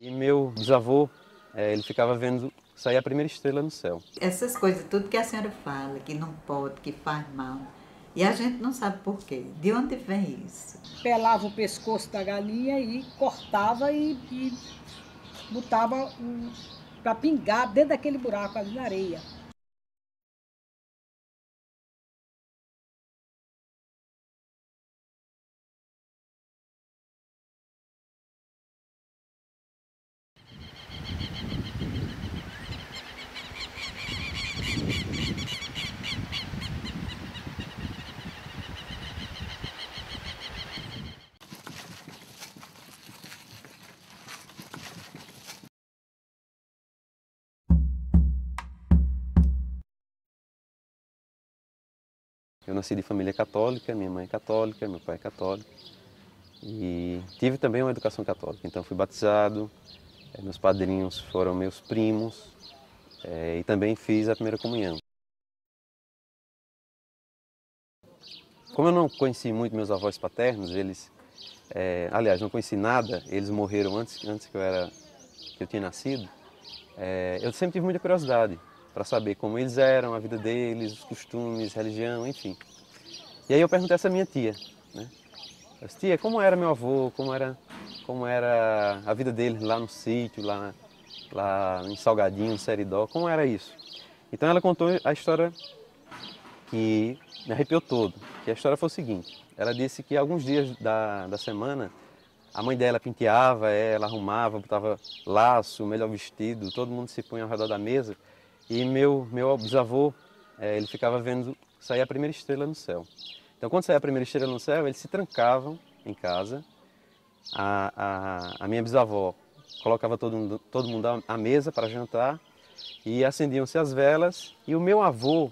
E meu bisavô, ele ficava vendo sair a primeira estrela no céu. Essas coisas, tudo que a senhora fala, que não pode, que faz mal, e a gente não sabe por quê. De onde vem isso? Pelava o pescoço da galinha e cortava e botava para pingar dentro daquele buraco ali na areia. Eu nasci de família católica, minha mãe é católica, meu pai é católico. E tive também uma educação católica, então fui batizado, meus padrinhos foram meus primos, e também fiz a primeira comunhão. Como eu não conheci muito meus avós paternos, aliás, não conheci nada, eles morreram antes que eu tinha nascido, eu sempre tive muita curiosidade para saber como eles eram, a vida deles, os costumes, religião, enfim. E aí eu perguntei a essa minha tia, né? Eu disse, tia, como era meu avô, como era a vida dele lá no sítio, lá em Salgadinho, no Seridó, como era isso? Então ela contou a história que me arrepiou todo. Que a história foi o seguinte, ela disse que alguns dias da semana, a mãe dela penteava ela, arrumava, botava laço, melhor vestido, todo mundo se punha ao redor da mesa e meu bisavô, ele ficava vendo sair a primeira estrela no céu. Então quando saía a primeira estrela no céu, eles se trancavam em casa, a minha bisavó colocava todo mundo à mesa para jantar e acendiam-se as velas e o meu avô,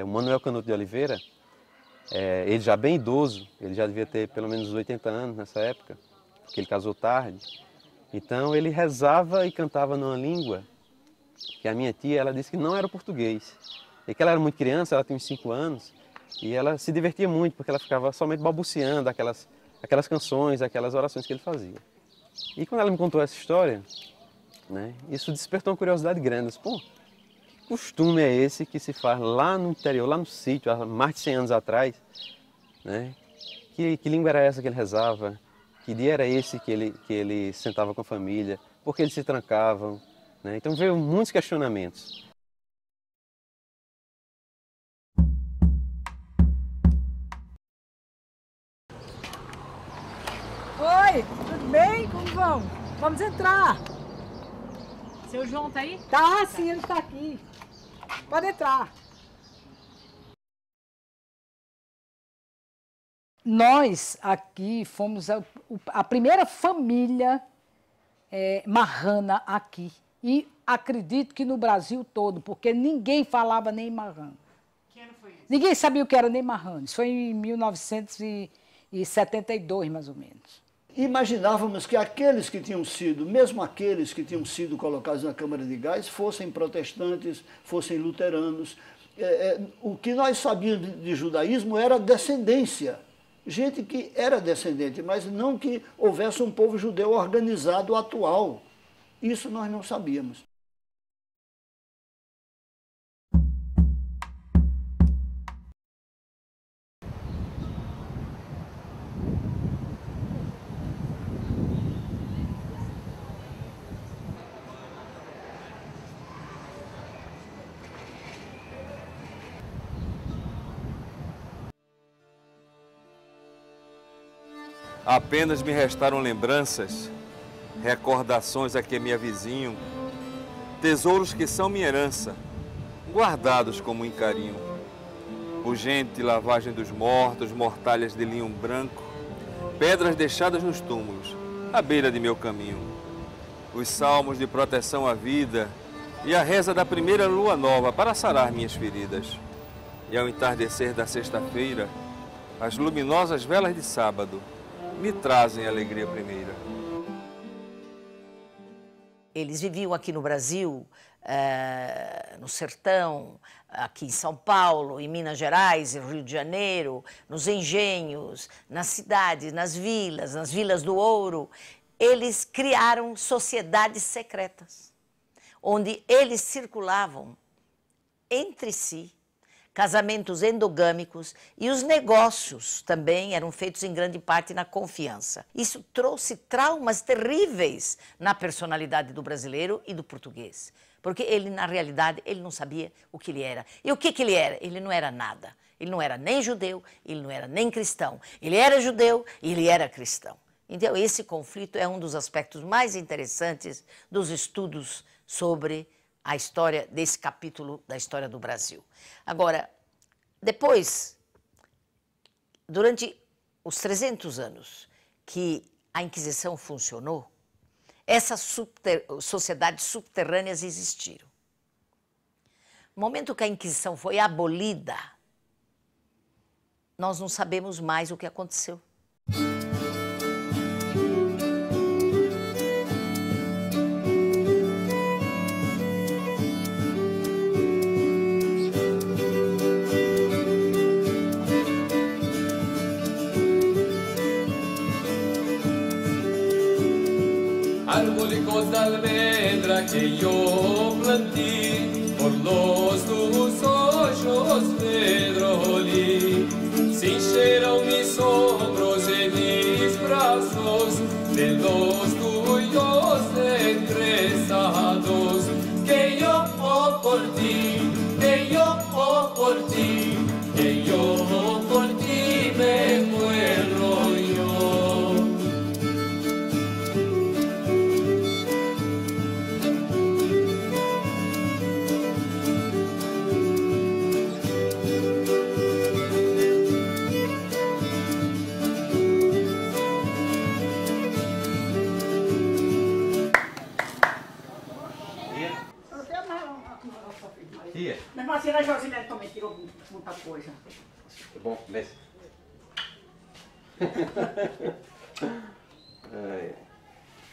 o Manuel Canuto de Oliveira, ele já bem idoso, ele já devia ter pelo menos 80 anos nessa época, porque ele casou tarde. Então ele rezava e cantava numa língua que a minha tia, ela disse que não era o português. E que ela era muito criança, ela tinha uns 5 anos, e ela se divertia muito, porque ela ficava somente balbuciando aquelas canções, aquelas orações que ele fazia. E quando ela me contou essa história, né, isso despertou uma curiosidade grande. Eu disse, pô, que costume é esse que se faz lá no interior, lá no sítio, há mais de 100 anos atrás, né? Que língua era essa que ele rezava? Que dia era esse que ele sentava com a família? Por que eles se trancavam? Né? Então veio muitos questionamentos. Oi, tudo bem? Como vão? Vamos entrar. Seu João tá aí? Tá, sim, ele está aqui. Pode entrar. Nós aqui fomos a primeira família marrana aqui. E acredito que no Brasil todo, porque ninguém falava nem marrano. Que ano foi isso? Ninguém sabia o que era nem marrano. Isso foi em 1972, mais ou menos. Imaginávamos que aqueles que tinham sido, mesmo aqueles que tinham sido colocados na Câmara de Gás, fossem protestantes, fossem luteranos. O que nós sabíamos de judaísmo era descendência. Gente que era descendente, mas não que houvesse um povo judeu organizado atual. Isso nós não sabíamos. Apenas me restaram lembranças, recordações a que me avizinham, tesouros que são minha herança, guardados com muito carinho. Pungente lavagem dos mortos, mortalhas de linho branco, pedras deixadas nos túmulos, à beira de meu caminho. Os salmos de proteção à vida e a reza da primeira lua nova para sarar minhas feridas. E ao entardecer da sexta-feira, as luminosas velas de sábado me trazem a alegria primeira. Eles viviam aqui no Brasil, no sertão, aqui em São Paulo, em Minas Gerais, em Rio de Janeiro, nos engenhos, nas cidades, nas vilas do ouro. eles criaram sociedades secretas, onde eles circulavam entre si, casamentos endogâmicos, e os negócios também eram feitos em grande parte na confiança. Isso trouxe traumas terríveis na personalidade do brasileiro e do português, porque ele, na realidade, ele não sabia o que ele era. E o que ele era? Ele não era nada. Ele não era nem judeu, ele não era nem cristão. Ele era judeu e ele era cristão. Então, esse conflito é um dos aspectos mais interessantes dos estudos sobre a história desse capítulo da história do Brasil. Agora, depois, durante os 300 anos que a Inquisição funcionou, essas sociedades subterrâneas existiram. No momento que a Inquisição foi abolida, nós não sabemos mais o que aconteceu. Arbólicos de almendra que yo planté, por los tus ojos pedrolí, cincheron mis hombros y mis brazos, de los tuyos entrezados, que yo por ti, que yo por ti, que yo por ti me muero yo. Tia, Mesmo assim, a Josinete também tirou muita coisa. é bom, desce.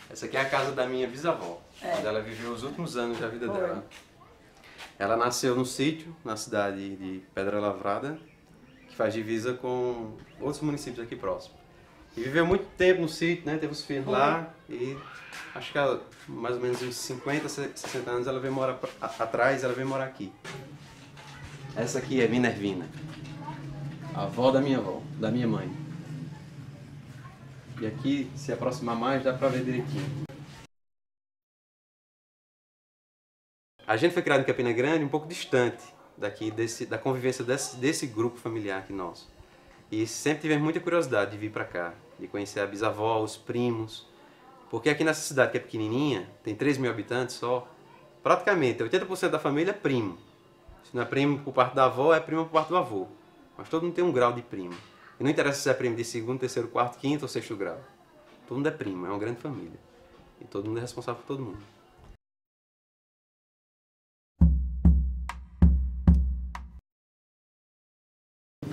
Essa aqui é a casa da minha bisavó, onde ela viveu os últimos anos da vida dela. Ela nasceu no sítio, na cidade de Pedra Lavrada, que faz divisa com outros municípios aqui próximos. E viveu muito tempo no sítio, né? Teve os filhos lá e acho que ela, mais ou menos uns 50, 60 anos, ela veio morar atrás, ela veio morar aqui. Essa aqui é Minervina, a avó da minha mãe. E aqui, se aproximar mais, dá pra ver direitinho. A gente foi criado em Campina Grande um pouco distante daqui, da convivência desse grupo familiar aqui nosso. E sempre tivemos muita curiosidade de vir pra cá, de conhecer a bisavó, os primos. Porque aqui nessa cidade que é pequenininha, tem 3 mil habitantes só, praticamente 80% da família é primo. Se não é primo por parte da avó, é primo por parte do avô. Mas todo mundo tem um grau de primo. E não interessa se é primo de 2º, 3º, 4º, 5º ou 6º grau. Todo mundo é primo, é uma grande família. E todo mundo é responsável por todo mundo.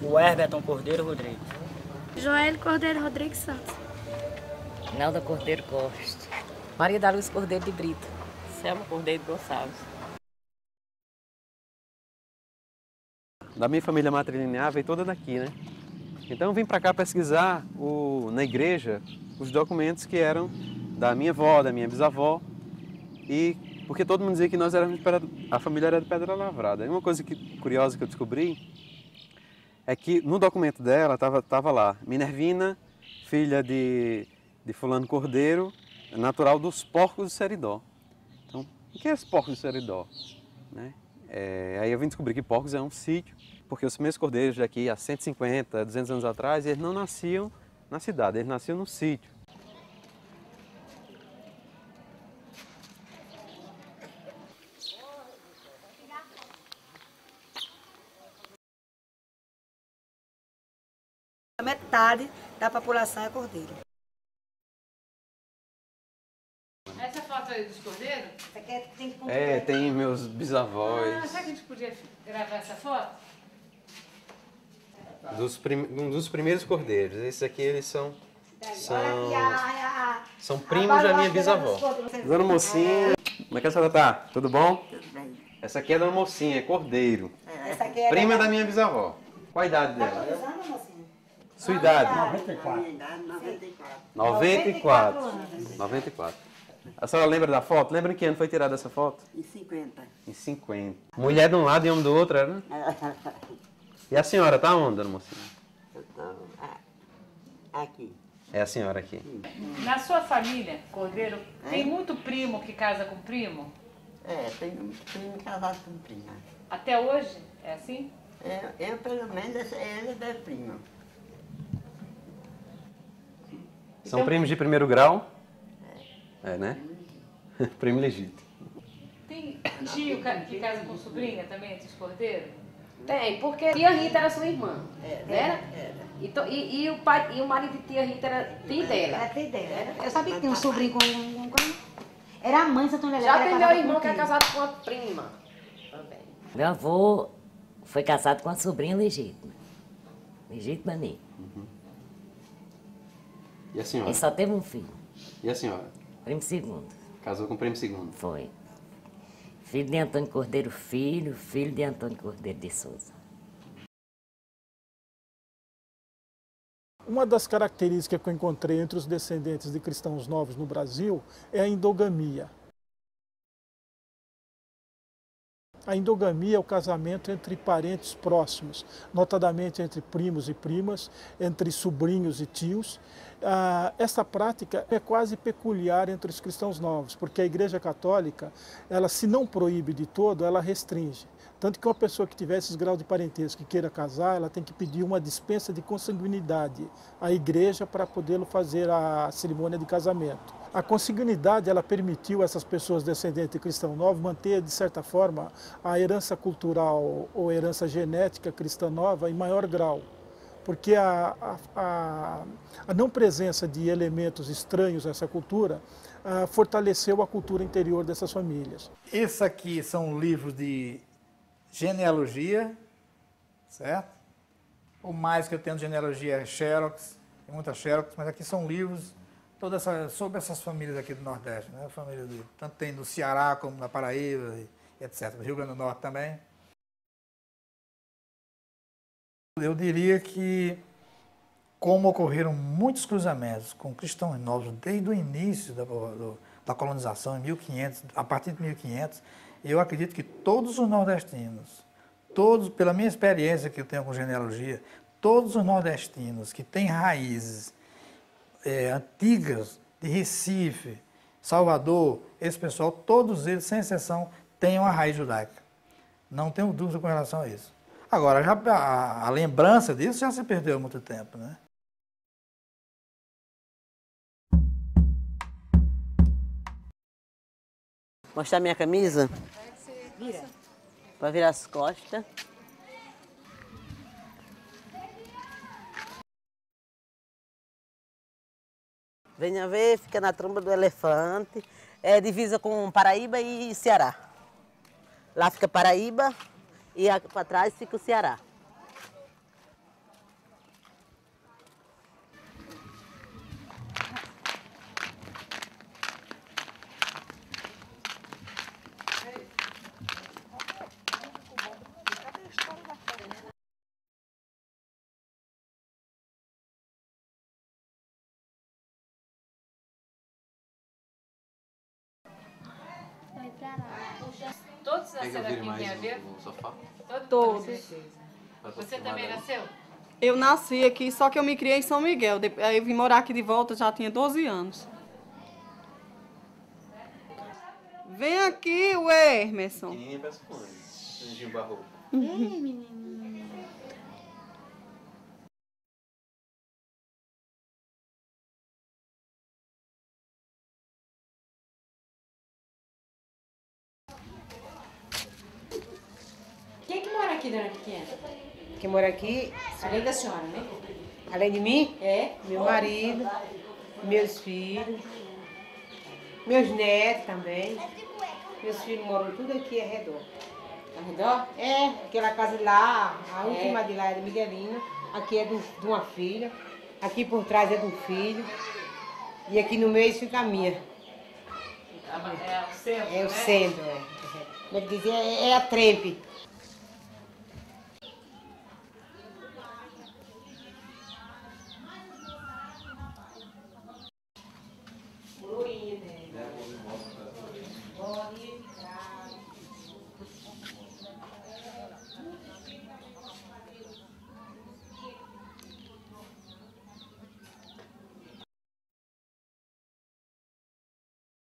O Herberton Cordeiro Rodrigues. Joel Cordeiro Rodrigues Santos. Nelda Cordeiro Costa. Maria da Luz Cordeiro de Brito. Selma Cordeiro Gonçalves. Da minha família matrilinear veio toda daqui, né? Então eu vim para cá pesquisar na igreja os documentos que eram da minha avó, da minha bisavó, e porque todo mundo dizia que nós éramos a família era de Pedra Lavrada. E uma coisa curiosa que eu descobri é que no documento dela estava lá, Minervina, filha de fulano Cordeiro, natural dos Porcos do Seridó. Então, o que é os Porcos do Seridó? Né? Aí eu vim descobrir que Porcos é um sítio, porque os primeiros cordeiros daqui, há 150, 200 anos atrás, eles não nasciam na cidade, eles nasciam no sítio. A metade da população é cordeiro. Essa foto aí dos cordeiros? Tem meus bisavós. Será que a gente podia gravar essa foto? Um dos primeiros cordeiros. Esses aqui, eles são primos da minha bisavó. Dona Mocinha, como é que a senhora tá? Tudo bom? Tudo bem. Essa aqui é Dona Mocinha, é cordeiro. Essa aqui é prima da minha bisavó. Qual a idade dela? Quantos anos, mocinha? Sua idade? 94. 94. 94 anos. 94. A senhora lembra da foto? Lembra em que ano foi tirada essa foto? Em 50. Em 50. Mulher de um lado e homem do outro, era? E a senhora tá onde, dona Mocinha? Aqui. É a senhora aqui. Na sua família, Cordeiro, tem muito primo que casa com primo? Tem muito primo casado com prima. Até hoje? É assim? Eu pelo menos, ele é primo. São primos de primeiro grau? É, né? Primo legítimo. Tem tio que casa com sobrinha também, entre os Cordeiros? Tem, porque tia Rita era sua irmã, né? E o marido de tia Rita era tio dela. Era tio dela. Eu sabia que tinha um sobrinho com... Era a mãe, Santa Helena. Já tem meu irmão que é casado com uma prima também. Meu avô foi casado com uma sobrinha legítima. Legítima minha. E a senhora? Ele só teve um filho. E a senhora? Primo segundo. Casou com o primo segundo? Foi. Filho de Antônio Cordeiro Filho, filho de Antônio Cordeiro de Souza. Uma das características que eu encontrei entre os descendentes de cristãos novos no Brasil é a endogamia. A endogamia é o casamento entre parentes próximos, notadamente entre primos e primas, entre sobrinhos e tios. Essa prática é quase peculiar entre os cristãos novos, porque a Igreja Católica, ela se não proíbe de todo, ela restringe. Tanto que uma pessoa que tiver esses graus de parentesco e queira casar, ela tem que pedir uma dispensa de consanguinidade à Igreja para poder fazer a cerimônia de casamento. A consanguinidade, ela permitiu a essas pessoas descendentes de cristão novo manter, de certa forma, a herança cultural ou herança genética cristã nova em maior grau. Porque a não presença de elementos estranhos a essa cultura fortaleceu a cultura interior dessas famílias. Esses aqui são livros de genealogia, certo? O mais que eu tenho de genealogia é Xerox, tem muita Xerox, mas aqui são livros sobre essas famílias aqui do Nordeste, né? Família tanto tem no Ceará como na Paraíba, e etc. Rio Grande do Norte também. Eu diria que, como ocorreram muitos cruzamentos com cristãos novos desde o início da colonização, em 1500, a partir de 1500, eu acredito que todos os nordestinos, pela minha experiência que eu tenho com genealogia, todos os nordestinos que têm raízes antigas de Recife, Salvador, esse pessoal, todos eles, sem exceção, têm uma raiz judaica. Não tenho dúvida com relação a isso. Agora, a lembrança disso já se perdeu há muito tempo, né? Mostrar minha camisa? Vira. Para virar as costas. Venha ver, fica na tromba do elefante. É divisa com Paraíba e Ceará. Lá fica Paraíba e para trás fica o Ceará. Todos nasceram aqui em Vinha no sofá? Todos. Você também nasceu? Eu nasci aqui, só que eu me criei em São Miguel. Aí eu vim morar aqui de volta, já tinha 12 anos. Vem aqui, o Emerson. Pequenininha parece com Anjinho Barroco. Ei, menino. Quem que mora aqui, dona Pequena? Quem mora aqui, além da senhora, né? Além de mim? É, meu marido, meus filhos, meus netos também. Meus filhos moram tudo aqui ao redor. Ao redor? É, aquela casa lá, a última de lá é de Miguelina. Aqui é de uma filha. Aqui por trás é de um filho. E aqui no meio fica a minha. É o centro, É o centro, é. Como é que dizia? É a trempe.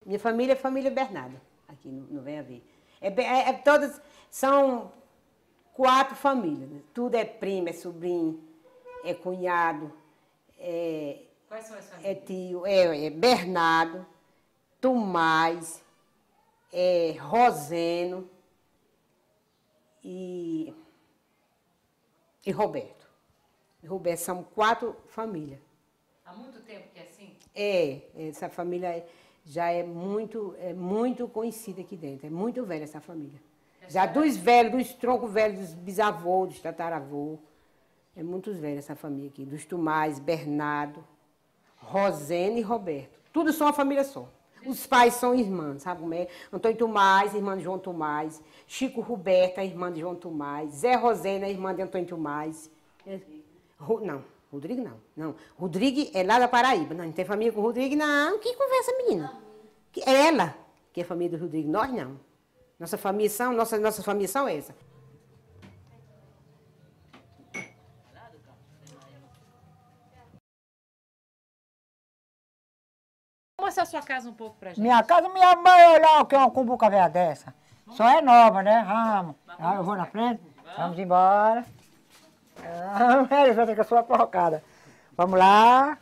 Minha família é família Bernardo, aqui no Venha Ver. Todas são 4 famílias, né? Tudo é primo, é sobrinho, é cunhado, Quais são as famílias? é tio, é Bernardo, Tomás, Roseno e Roberto. Roberto, são 4 famílias. Há muito tempo que é assim? Essa família já é muito conhecida aqui dentro, é muito velha essa família. Já dos velhos, dos troncos velhos, dos bisavôs, dos tataravôs, é muito velha essa família aqui, dos Tomás, Bernardo, Rosene e Roberto. Tudo são uma família só. Os pais são irmãs, sabe como é? Antônio Tomás, irmã de João Tomás, Chico Roberta, irmã de João Tomás, Zé Rosena, irmã de Antônio Tomás. Não, Rodrigo não. Rodrigo é lá da Paraíba. Não tem família com o Rodrigo, não. Que conversa, menina? É ela que é família do Rodrigo, nós não. Nossas famílias são essas. Mostra a sua casa um pouco pra gente. Minha casa, minha mãe, olha o que é uma cumbuca velha dessa. Só é nova, né? Vamos. Eu vou na frente. Vamos embora. Ele vai ter que eu sou porrocada. Vamos lá.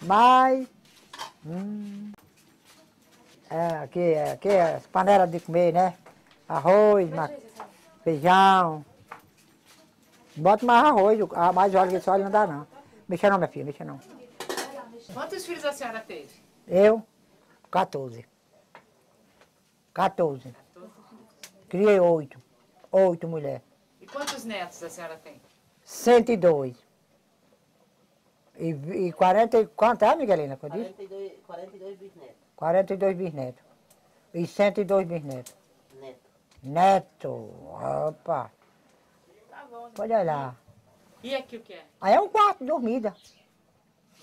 Mais. Aqui é as panelas de comer, né? Arroz, feijão. Bota mais arroz, mais óleo que esse óleo não dá não. Mexa não, minha filha, mexa não. Quantos filhos a senhora teve? Eu, 14. Criei 8. 8 mulheres. E quantos netos a senhora tem? 102. E 40, quanto é, Miguelina? 42 bisnetos. 42 bisnetos. E 102 bisnetos. Neto. Opa. Tá bom. Pode olhar. E aqui o que é? Aí é um quarto de dormida.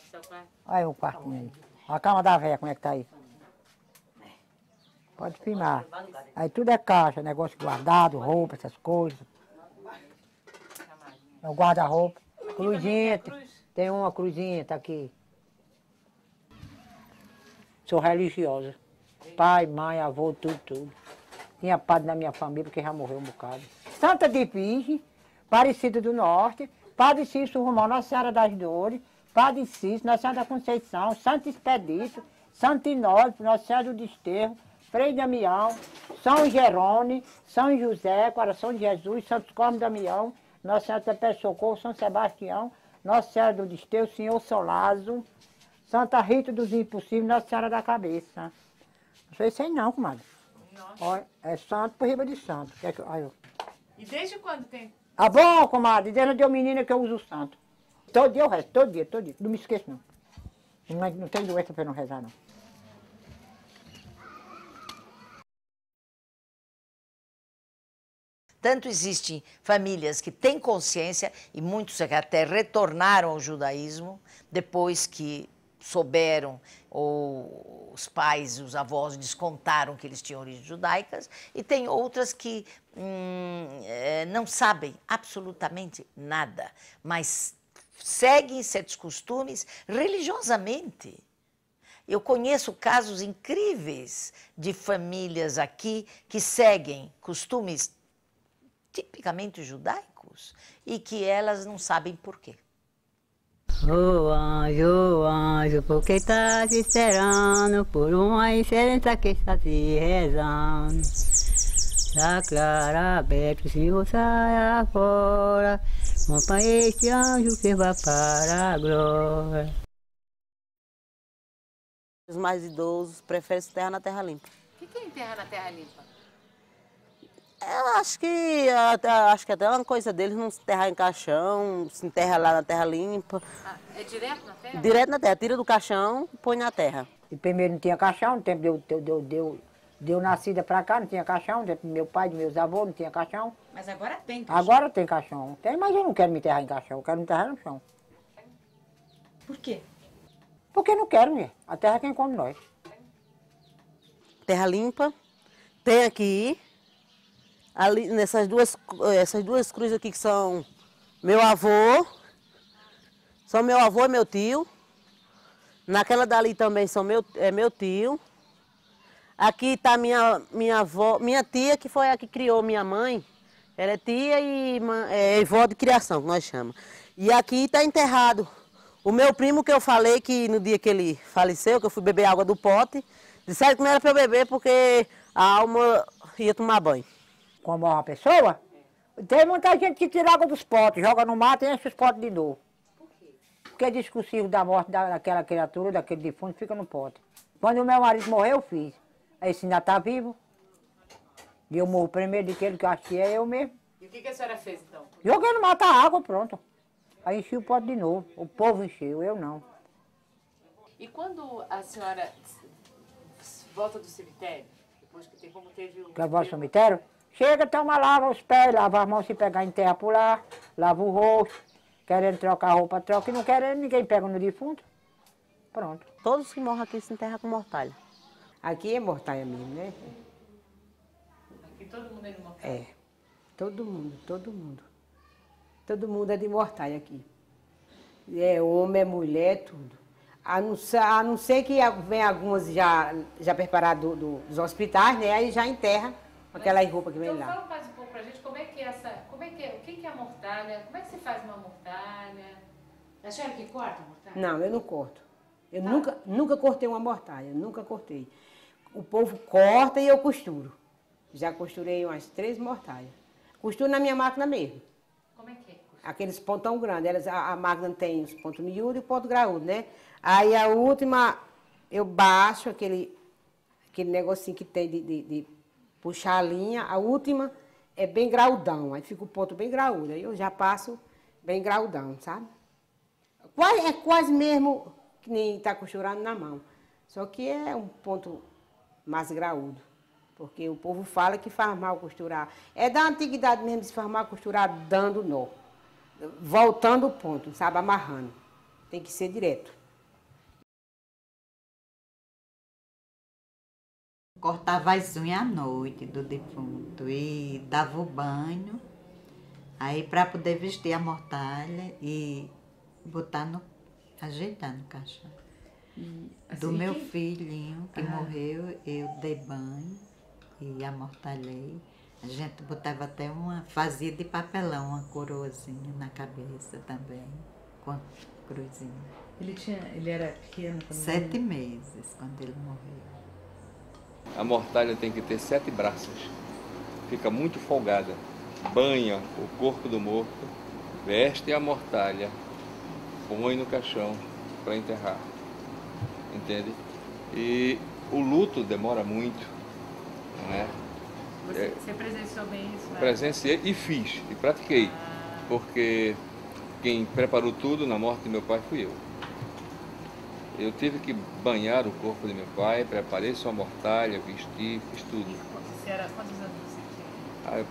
Seu quarto? Aí o quarto aí. A cama da véia, como é que tá aí? Pode filmar. Aí tudo é caixa, negócio guardado, roupa, essas coisas. É o guarda-roupa. Cruzinha, tem uma cruzinha, tá aqui. Sou religiosa. Pai, mãe, avô, tudo. Tinha padre na minha família, porque já morreu um bocado. Santa de Virgem, Aparecida do Norte, Padre Cício Romão, Nossa Senhora das Dores, Padre Cício, Nossa Senhora da Conceição, Santo Expedito, Santo Inópolis, Nossa Senhora do Desterro, Frei Damião, São Jerônimo, São José, Coração de Jesus, Santo Cosme Damião, Nossa Senhora do Pé Socorro, São Sebastião, Nossa Senhora do Desterro, Senhor Solazo, Santa Rita dos Impossíveis, Nossa Senhora da Cabeça. Não sei se não, comadre. Olha, é santo por riba de santo. E desde quando tem? Ah, bom, comadre, desde que eu menina que eu uso o santo. Todo dia eu rezo, todo dia. Não me esqueço, não. Não tem doença para não rezar, não. Tanto existem famílias que têm consciência, e muitos até retornaram ao judaísmo, depois que souberam, ou os pais e os avós descontaram que eles tinham origens judaicas, e tem outras que não sabem absolutamente nada, mas seguem certos costumes religiosamente. Eu conheço casos incríveis de famílias aqui que seguem costumes tipicamente judaicos e que elas não sabem por quê. Ô anjo, por que estás esperando por uma diferença que está se rezando? Da clara aberta, o Senhor sai fora, acompanhe este anjo que vai para a glória. Os mais idosos preferem se enterrar na terra limpa. O que é enterrar na terra limpa? Eu acho que até é uma coisa deles não se enterrar em caixão, se enterra lá na terra limpa. Ah, é direto na terra? Direto na terra, tira do caixão e põe na terra. E primeiro não tinha caixão, no tempo deu nascida pra cá, não tinha caixão, no tempo do meu pai, dos meus avós, não tinha caixão. Mas agora tem caixão. Agora tem caixão. Tem, mas eu não quero me enterrar em caixão, eu quero me enterrar no chão. Por quê? Porque não quero, mulher. A terra é quem come nós. Terra limpa, tem aqui. Ali, essas duas cruzes aqui que são meu avô, são meu avô e meu tio. Naquela dali também é meu tio. Aqui está minha avó, minha tia, que foi a que criou minha mãe. Ela é tia e avó de criação, que nós chamamos. E aqui está enterrado o meu primo, que eu falei que no dia que ele faleceu, que eu fui beber água do pote, disseram que não era para eu beber porque a alma ia tomar banho. Quando morre uma pessoa, tem muita gente que tira água dos potes, joga no mato e enche os potes de novo. Por quê? Porque diz que o ciclo da morte daquela criatura, daquele defunto, fica no pote. Quando o meu marido morreu, eu fiz. Aí se ainda está vivo, e eu morro primeiro daquele que eu acho que é eu mesmo. E o que a senhora fez, então? Joguei no mato a água, pronto. Aí enchi o pote de novo. O povo encheu, eu não. E quando a senhora volta do cemitério, depois que como teve o... Quer voltar ao cemitério? Chega, toma, lava os pés, lava as mãos se pegar em terra por lá, lava o rosto, querendo trocar a roupa, troca, e não querendo, ninguém pega no defunto. Pronto. Todos que morrem aqui se enterram com mortalha. Aqui é mortalha mesmo, né? Aqui todo mundo é de mortalha? É, todo mundo, todo mundo. Todo mundo é de mortalha aqui. É homem, é mulher, tudo. A não ser que vem algumas já preparadas dos hospitais, né? Aí já enterra aquela roupa que vem então, lá. Fala mais um pouco pra gente como é que é o que é a mortalha, como é que se faz uma mortalha? É a senhora que corta a mortalha? Não, eu não corto. Eu nunca cortei uma mortalha, nunca cortei. O povo corta e eu costuro. Já costurei umas 3 mortalhas. Costuro na minha máquina mesmo. Como é que é? Aqueles pontão grandes. A máquina tem os pontos miúdos e o ponto graúdo, né? Aí a última, eu baixo aquele negocinho que tem de puxar a linha. A última é bem graudão. Aí fica o ponto bem graúdo. Aí eu já passo bem graudão, sabe? É quase mesmo que nem está costurando na mão. Só que é um ponto mais graúdo. Porque o povo fala que faz mal costurar. É da antiguidade mesmo de se faz mal costurar dando nó. Voltando o ponto, sabe? Amarrando. Tem que ser direto. Cortava as unhas à noite do defunto e dava o banho. Aí para poder vestir a mortalha e botar ajeitar no caixão. Assim Do meu filhinho que morreu, eu dei banho e amortalhei. A gente botava até fazia de papelão, uma coroazinha na cabeça também, com a cruzinha. Ele era pequeno quando 7 meses quando ele morreu. A mortalha tem que ter 7 braças. Fica muito folgada. Banha o corpo do morto, veste a mortalha, põe no caixão para enterrar. Entende? E o luto demora muito, não é? Você presenciou bem isso, né? Presenciei e fiz, e pratiquei. Porque quem preparou tudo na morte de meu pai fui eu. Eu tive que banhar o corpo de meu pai, preparei sua mortalha, vesti, fiz tudo. Quantos anos você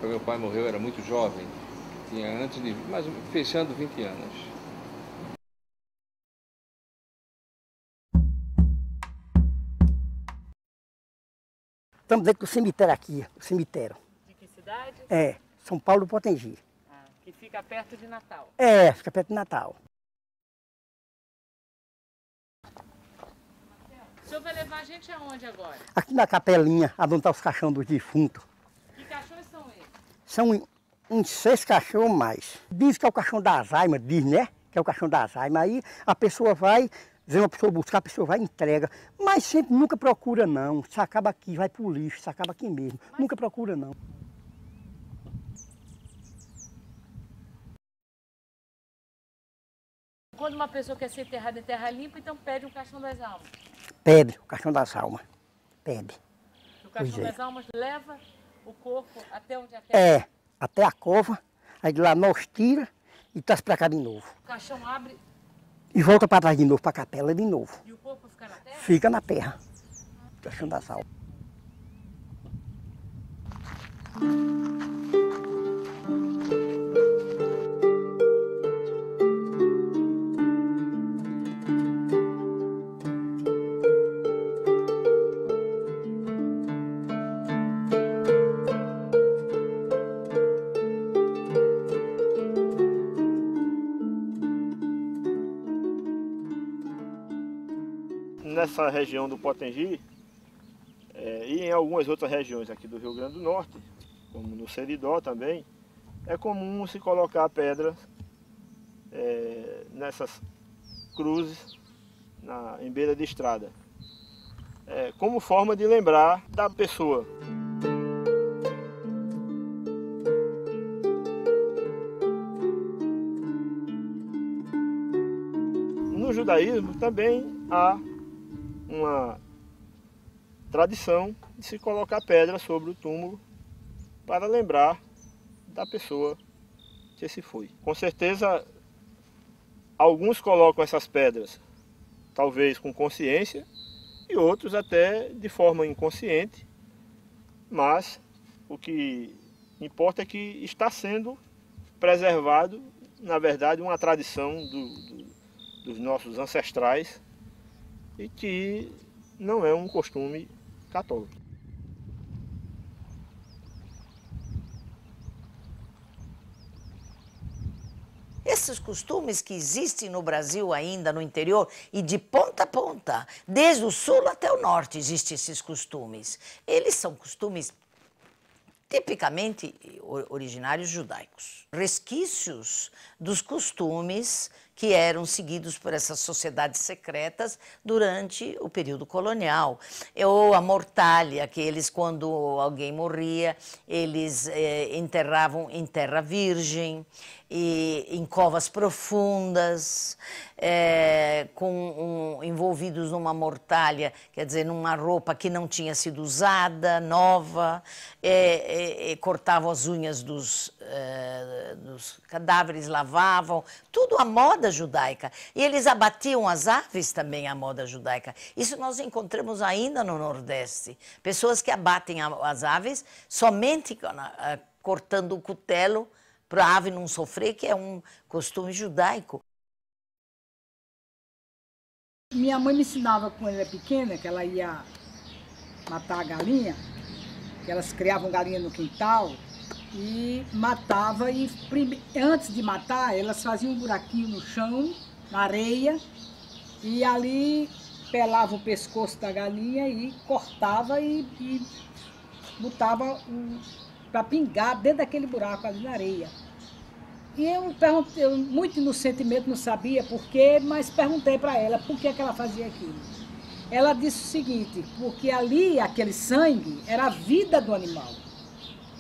tinha? Meu pai morreu, era muito jovem, tinha mas fechando 20 anos. Estamos dentro do cemitério aqui, o cemitério. De que cidade? É, São Paulo do Potengi. Que fica perto de Natal. É, fica perto de Natal. O senhor vai levar a gente aonde agora? Aqui na capelinha, onde estão os caixões dos defuntos. Que cachorros são esses? São uns 6 cachorros mais. Diz que é o caixão da Alzheimer, diz, né? Que é o caixão da Alzheimer. Aí a pessoa vai, vem uma pessoa buscar, a pessoa vai e entrega. Mas sempre nunca procura não. Isso acaba aqui, vai pro lixo, isso acaba aqui mesmo. Nunca procura não. Quando uma pessoa quer ser enterrada em terra limpa, então pede um caixão das almas. Pede, o caixão das almas. Pede. O caixão Pois é. das almas leva o corpo até onde a terra... É, até a cova, aí de lá nós tira e traz pra cá de novo. O caixão abre E volta para trás de novo, para a capela de novo. e o corpo fica na terra? Fica na terra. Caixão das almas. nessa região do Potengi, e em algumas outras regiões aqui do Rio Grande do Norte, como no Seridó também, é comum se colocar pedras nessas cruzes em beira de estrada, como forma de lembrar da pessoa. No judaísmo também há uma tradição de se colocar pedra sobre o túmulo para lembrar da pessoa que se foi. Com certeza, alguns colocam essas pedras, talvez com consciência, e outros até de forma inconsciente, mas o que importa é que está sendo preservado, na verdade, uma tradição dos nossos ancestrais e que não é um costume católico. Esses costumes que existem no Brasil ainda, no interior, e de ponta a ponta, desde o sul até o norte existem esses costumes. Eles são costumes tipicamente originários judaicos. Resquícios dos costumes que eram seguidos por essas sociedades secretas durante o período colonial. Ou a mortalha, que eles, quando alguém morria, eles enterravam em terra virgem, e em covas profundas, envolvidos numa mortalha, quer dizer, numa roupa que não tinha sido usada, nova, cortavam as unhas dos cadáveres, lavavam, tudo à moda judaica. E eles abatiam as aves também à moda judaica. Isso nós encontramos ainda no Nordeste. Pessoas que abatem as aves somente cortando o cutelo para a ave não sofrer, que é um costume judaico. Minha mãe me ensinava quando eu era pequena, que ela ia matar a galinha, que elas criavam galinha no quintal e matava, e antes de matar, elas faziam um buraquinho no chão, na areia, e ali pelava o pescoço da galinha e cortava e botava para pingar dentro daquele buraco ali na areia. E eu perguntei, muito inocentemente, não sabia por quê, mas perguntei para ela por que ela fazia aquilo. Ela disse o seguinte: porque ali, aquele sangue, era a vida do animal.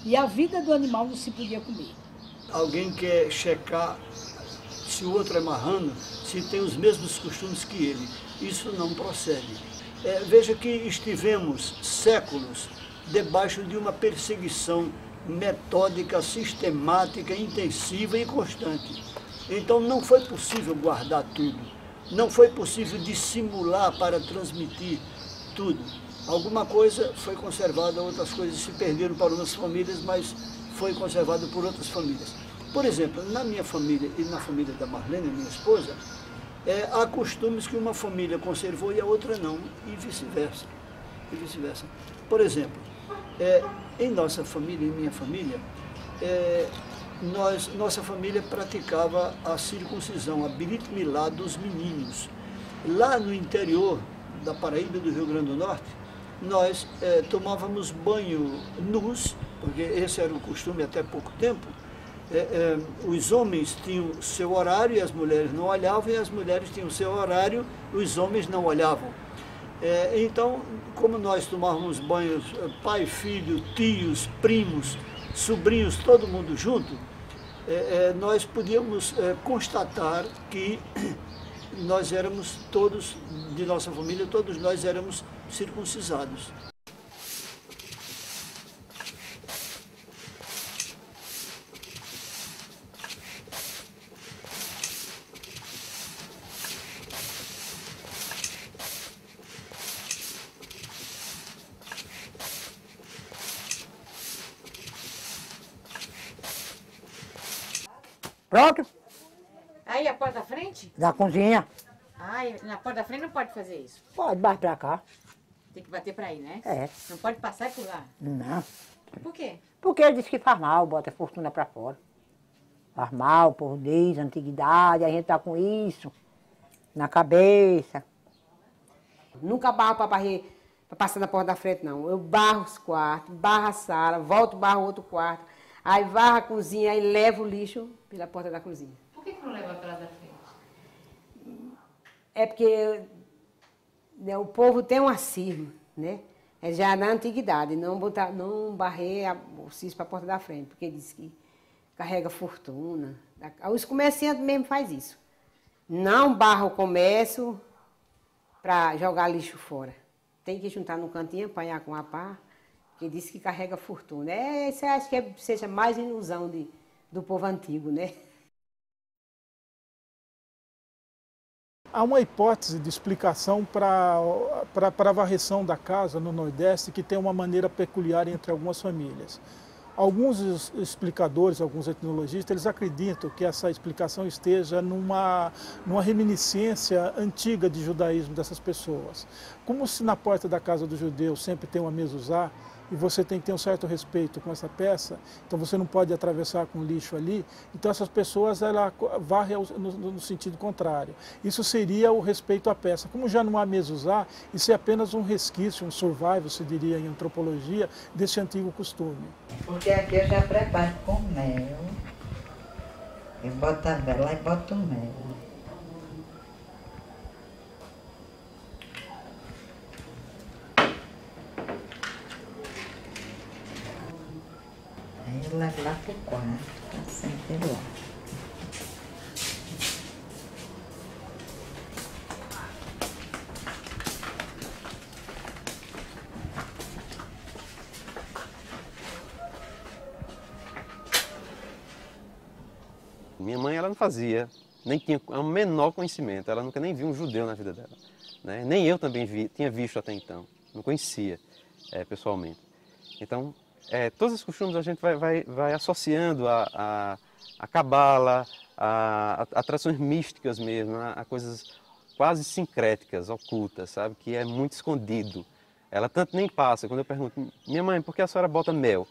E a vida do animal não se podia comer. Alguém quer checar se o outro é marrano, se tem os mesmos costumes que ele. Isso não procede. Veja que estivemos séculos debaixo de uma perseguição metódica, sistemática, intensiva e constante. Então não foi possível guardar tudo, não foi possível dissimular para transmitir tudo. Alguma coisa foi conservada, outras coisas se perderam para umas famílias, mas foi conservado por outras famílias. Por exemplo, na minha família e na família da Marlene, minha esposa, há costumes que uma família conservou e a outra não, e vice-versa. Por exemplo, em nossa família, em minha família, nossa família praticava a circuncisão, a Brit Milá dos meninos. Lá no interior da Paraíba, do Rio Grande do Norte, nós tomávamos banho nus, porque esse era o costume até pouco tempo. Os homens tinham seu horário e as mulheres não olhavam, e as mulheres tinham seu horário e os homens não olhavam. Então, como nós tomávamos banhos, pai, filho, tios, primos, sobrinhos, todo mundo junto, nós podíamos constatar que nós éramos todos, de nossa família, todos nós éramos circuncisados. Pronto? Aí a porta da frente? Da cozinha. Ai, na porta da frente não pode fazer isso. Pode, mais pra cá. Tem que bater pra aí, né? É. Não pode passar e pular. Não. Por quê? Porque ele disse que faz mal, bota a fortuna pra fora. Faz mal, por desde a antiguidade, a gente tá com isso na cabeça. Nunca barro para varrer, para passar na porta da frente, não. Eu barro os quartos, barro a sala, volto, barro outro quarto, aí varro a cozinha, aí levo o lixo pela porta da cozinha. Por que não leva pela da frente? É porque o povo tem um cisma, né? É já na antiguidade, não barrer o cisma para a porta da frente, porque diz que carrega fortuna. Os comerciantes mesmo fazem isso. Não barra o comércio para jogar lixo fora. Tem que juntar no cantinho, apanhar com a pá, que diz que carrega fortuna. Isso eu acho que seja mais ilusão do povo antigo, né? Há uma hipótese de explicação para a varreção da casa no Nordeste que tem uma maneira peculiar entre algumas famílias. Alguns explicadores, alguns etnologistas, eles acreditam que essa explicação esteja numa reminiscência antiga de judaísmo dessas pessoas. Como se na porta da casa do judeu sempre tem uma mezuzá, e você tem que ter um certo respeito com essa peça, então você não pode atravessar com lixo ali, então essas pessoas ela varrem no sentido contrário. Isso seria o respeito à peça. Como já não há mezuzá, isso é apenas um resquício, um survival, se diria em antropologia, desse antigo costume. Porque aqui eu já preparo com mel, eu boto a vela e boto o mel. Aí eu levo lá pro quarto, tá sempre lá. Minha mãe, ela não fazia, nem tinha o menor conhecimento, ela nunca nem viu um judeu na vida dela. Né? Nem eu também tinha visto até então, não conhecia pessoalmente. Então, todos os costumes a gente vai associando a cabala, a tradições místicas mesmo, a coisas quase sincréticas, ocultas, sabe? Que é muito escondido. Ela tanto nem passa. Quando eu pergunto, minha mãe, por que a senhora bota mel?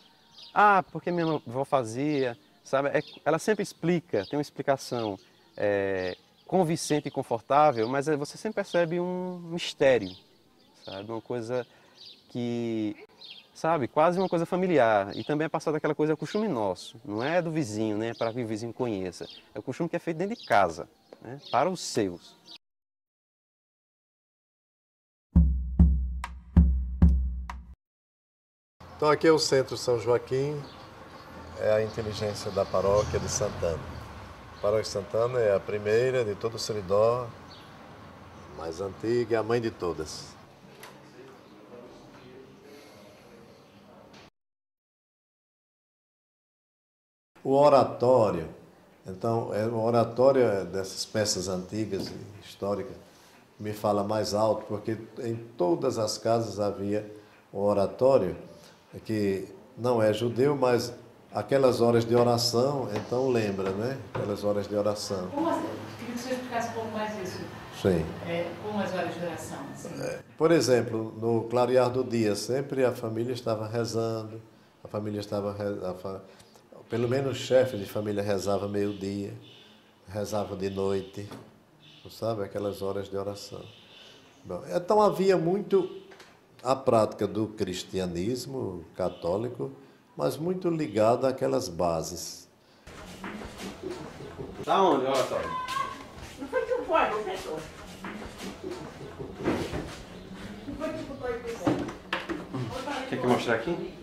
Ah, porque minha avó fazia, sabe? Ela sempre explica, tem uma explicação convincente e confortável, mas você sempre percebe um mistério, sabe? Uma coisa que... sabe, quase uma coisa familiar. E também é passada aquela coisa, é o costume nosso. Não é do vizinho, né, para que o vizinho conheça. É o costume que é feito dentro de casa, né, para os seus. Então aqui é o Centro São Joaquim, é a inteligência da paróquia de Santana. A paróquia de Santana é a primeira de todo o Seridó, mais antiga, é a mãe de todas. O oratório, então, o oratório dessas peças antigas e históricas me fala mais alto, porque em todas as casas havia um oratório que não é judeu, mas aquelas horas de oração, então lembra, né? Aquelas horas de oração. Queria que você explicasse um pouco mais isso. Sim. Como as horas de oração? Assim. Por exemplo, no clarear do dia, sempre a família estava rezando, a família estava pelo menos o chefe de família rezava meio-dia, rezava de noite, sabe? Aquelas horas de oração. Bom, então havia muito a prática do cristianismo católico, mas muito ligada àquelas bases. Tá onde, oratório? Não foi que o pai, professor? Não foi que o pai fez. Quer que eu mostre aqui?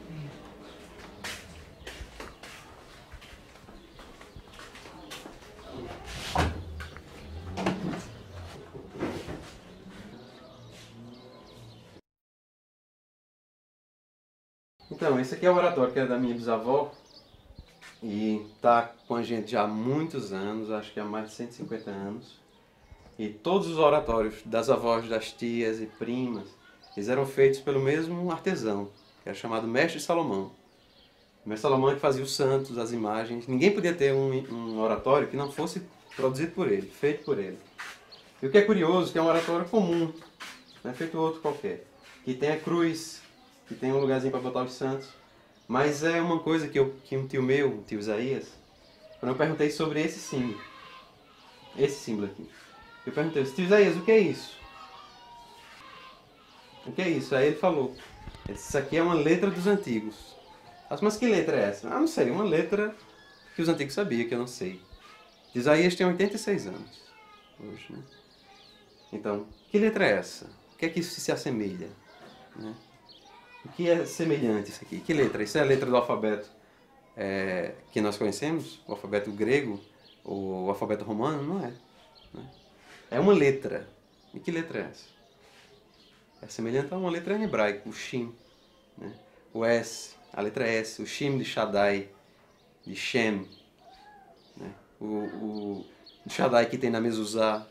Então, esse aqui é o oratório que é da minha bisavó e está com a gente já há muitos anos, acho que há mais de 150 anos. E todos os oratórios das avós, das tias e primas, eles eram feitos pelo mesmo artesão, que era chamado Mestre Salomão. O Mestre Salomão é que fazia os santos, as imagens. Ninguém podia ter um oratório que não fosse produzido por ele, feito por ele. E o que é curioso, que é um oratório comum, não é feito outro qualquer, que tem a cruz, que tem um lugarzinho para botar os santos. Mas é uma coisa que um tio meu, o tio Isaías, quando eu perguntei sobre esse símbolo aqui, eu perguntei, tio Isaías, o que é isso? o que é isso? Aí ele falou, isso aqui é uma letra dos antigos. Eu disse, mas que letra é essa? Ah, não sei, uma letra que os antigos sabiam, que eu não sei. Isaías tem 86 anos hoje, né? Então, que letra é essa? O que é que isso se assemelha? Né? O que é semelhante isso aqui? Que letra? Isso é a letra do alfabeto que nós conhecemos? O alfabeto grego? Ou o alfabeto romano? Não é. Né? É uma letra. E que letra é essa? É semelhante a uma letra em hebraico, o Shin. Né? O S, a letra S, o Shin de Shaddai, de Shem. Né? O Shaddai que tem na Mezuzá,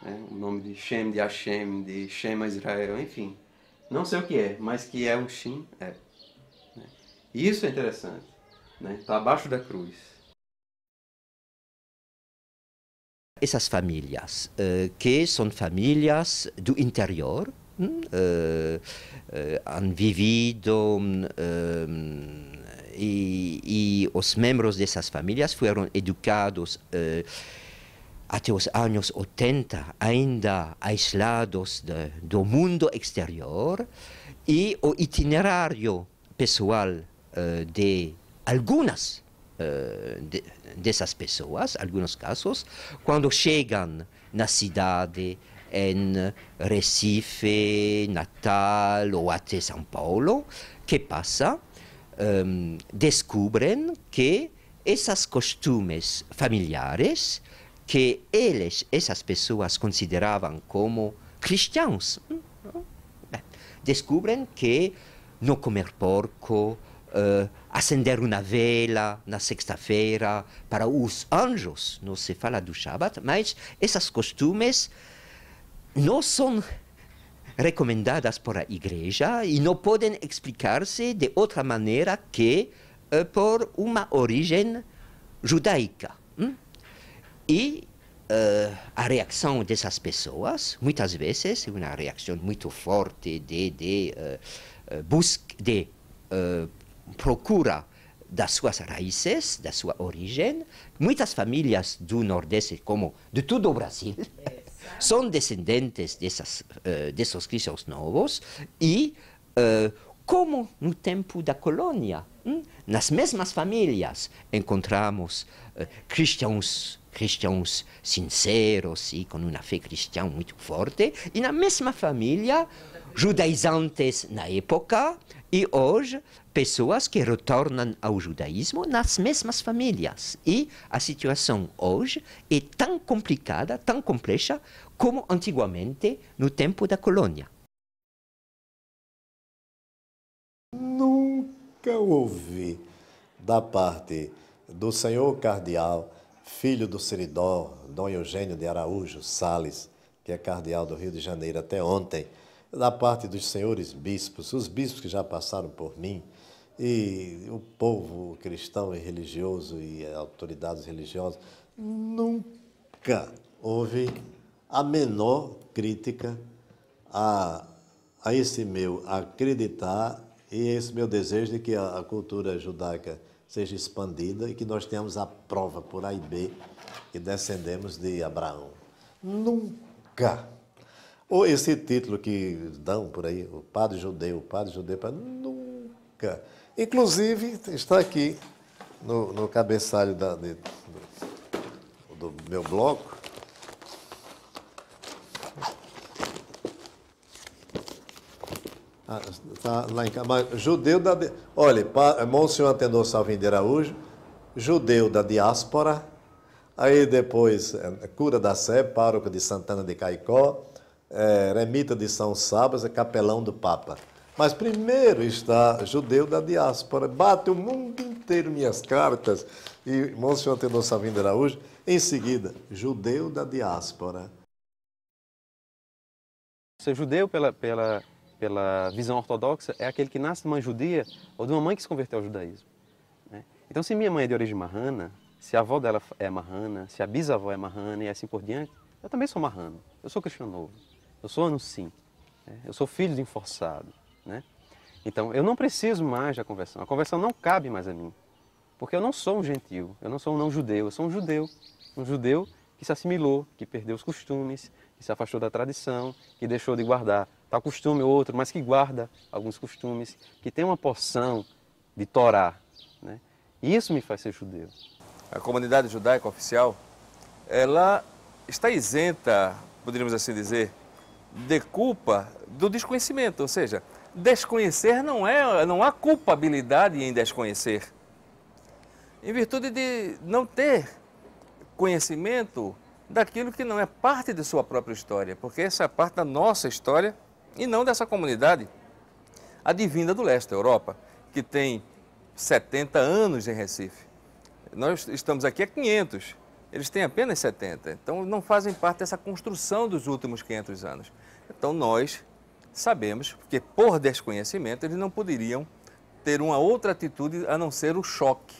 né? O nome de Shem, de Hashem, de Shema Israel, enfim. Não sei o que é, mas que é um Shin, é. Né? E isso é interessante. Está abaixo da cruz. Essas famílias, que são famílias do interior, han vivido e os membros dessas famílias foram educados até os anos 80, ainda aislados do mundo exterior, e o itinerário pessoal de algumas dessas pessoas, alguns casos, quando chegam na cidade, em Recife, Natal ou até São Paulo, que passa? Descobrem que esses costumes familiares que essas pessoas consideravam como cristãos, descobrem que não comer porco, acender uma vela na sexta-feira para os anjos, não se fala do Shabat, mas esses costumes não são recomendadas por a igreja e não podem explicar-se de outra maneira que por uma origem judaica. E a reação dessas pessoas, muitas vezes, é uma reação muito forte de procura das suas raízes, da sua origem. Muitas famílias do Nordeste, como de todo o Brasil, são descendentes desses cristãos novos e, como no tempo da colônia, nas mesmas famílias encontramos cristãos sinceros e com uma fé cristã muito forte, e na mesma família, judaizantes na época, e hoje, pessoas que retornam ao judaísmo nas mesmas famílias. E a situação hoje é tão complicada, tão complexa, como antigamente no tempo da colônia. Nunca ouvi da parte do senhor cardeal, filho do Seridó, Dom Eugênio de Araújo Sales, que é cardeal do Rio de Janeiro até ontem, da parte dos senhores bispos, os bispos que já passaram por mim, e o povo cristão e religioso e autoridades religiosas, nunca houve a menor crítica a esse meu acreditar e esse meu desejo de que a cultura judaica seja expandida e que nós tenhamos a prova por A e B que descendemos de Abraão. Nunca. Ou esse título que dão por aí, o padre judeu, nunca. Inclusive, está aqui no cabeçalho do meu bloco. Está lá em casa. Mas judeu da... Olha, Monsenhor Antenor Salvino de Araújo, judeu da diáspora, aí depois cura da Sé, pároco de Santana de Caicó, eremita de São Sabas, capelão do Papa. Mas primeiro está judeu da diáspora, bate o mundo inteiro minhas cartas, e Monsenhor Antenor Salvino de Araújo, em seguida, judeu da diáspora. Ser judeu pela visão ortodoxa é aquele que nasce de uma judia ou de uma mãe que se converteu ao judaísmo. Né? Então, se minha mãe é de origem marrana, se a avó dela é marrana, se a bisavó é marrana e assim por diante, eu também sou marrano. Eu sou cristão novo. Eu sou anusim. Né? Eu sou filho de enforçado. Né? Então, eu não preciso mais da conversão. A conversão não cabe mais a mim. Porque eu não sou um gentil, eu não sou um não-judeu, eu sou um judeu. Um judeu que se assimilou, que perdeu os costumes, que se afastou da tradição, que deixou de guardar tal costume ou outro, mas que guarda alguns costumes, que tem uma porção de Torá, né? E isso me faz ser judeu. A comunidade judaica oficial, ela está isenta, poderíamos assim dizer, de culpa do desconhecimento, ou seja, desconhecer não há culpabilidade em desconhecer. Em virtude de não ter conhecimento daquilo que não é parte de sua própria história, porque essa é parte da nossa história e não dessa comunidade advinda do leste da Europa, que tem 70 anos em Recife. Nós estamos aqui há 500, eles têm apenas 70, então não fazem parte dessa construção dos últimos 500 anos. Então nós sabemos que por desconhecimento eles não poderiam ter uma outra atitude a não ser o choque.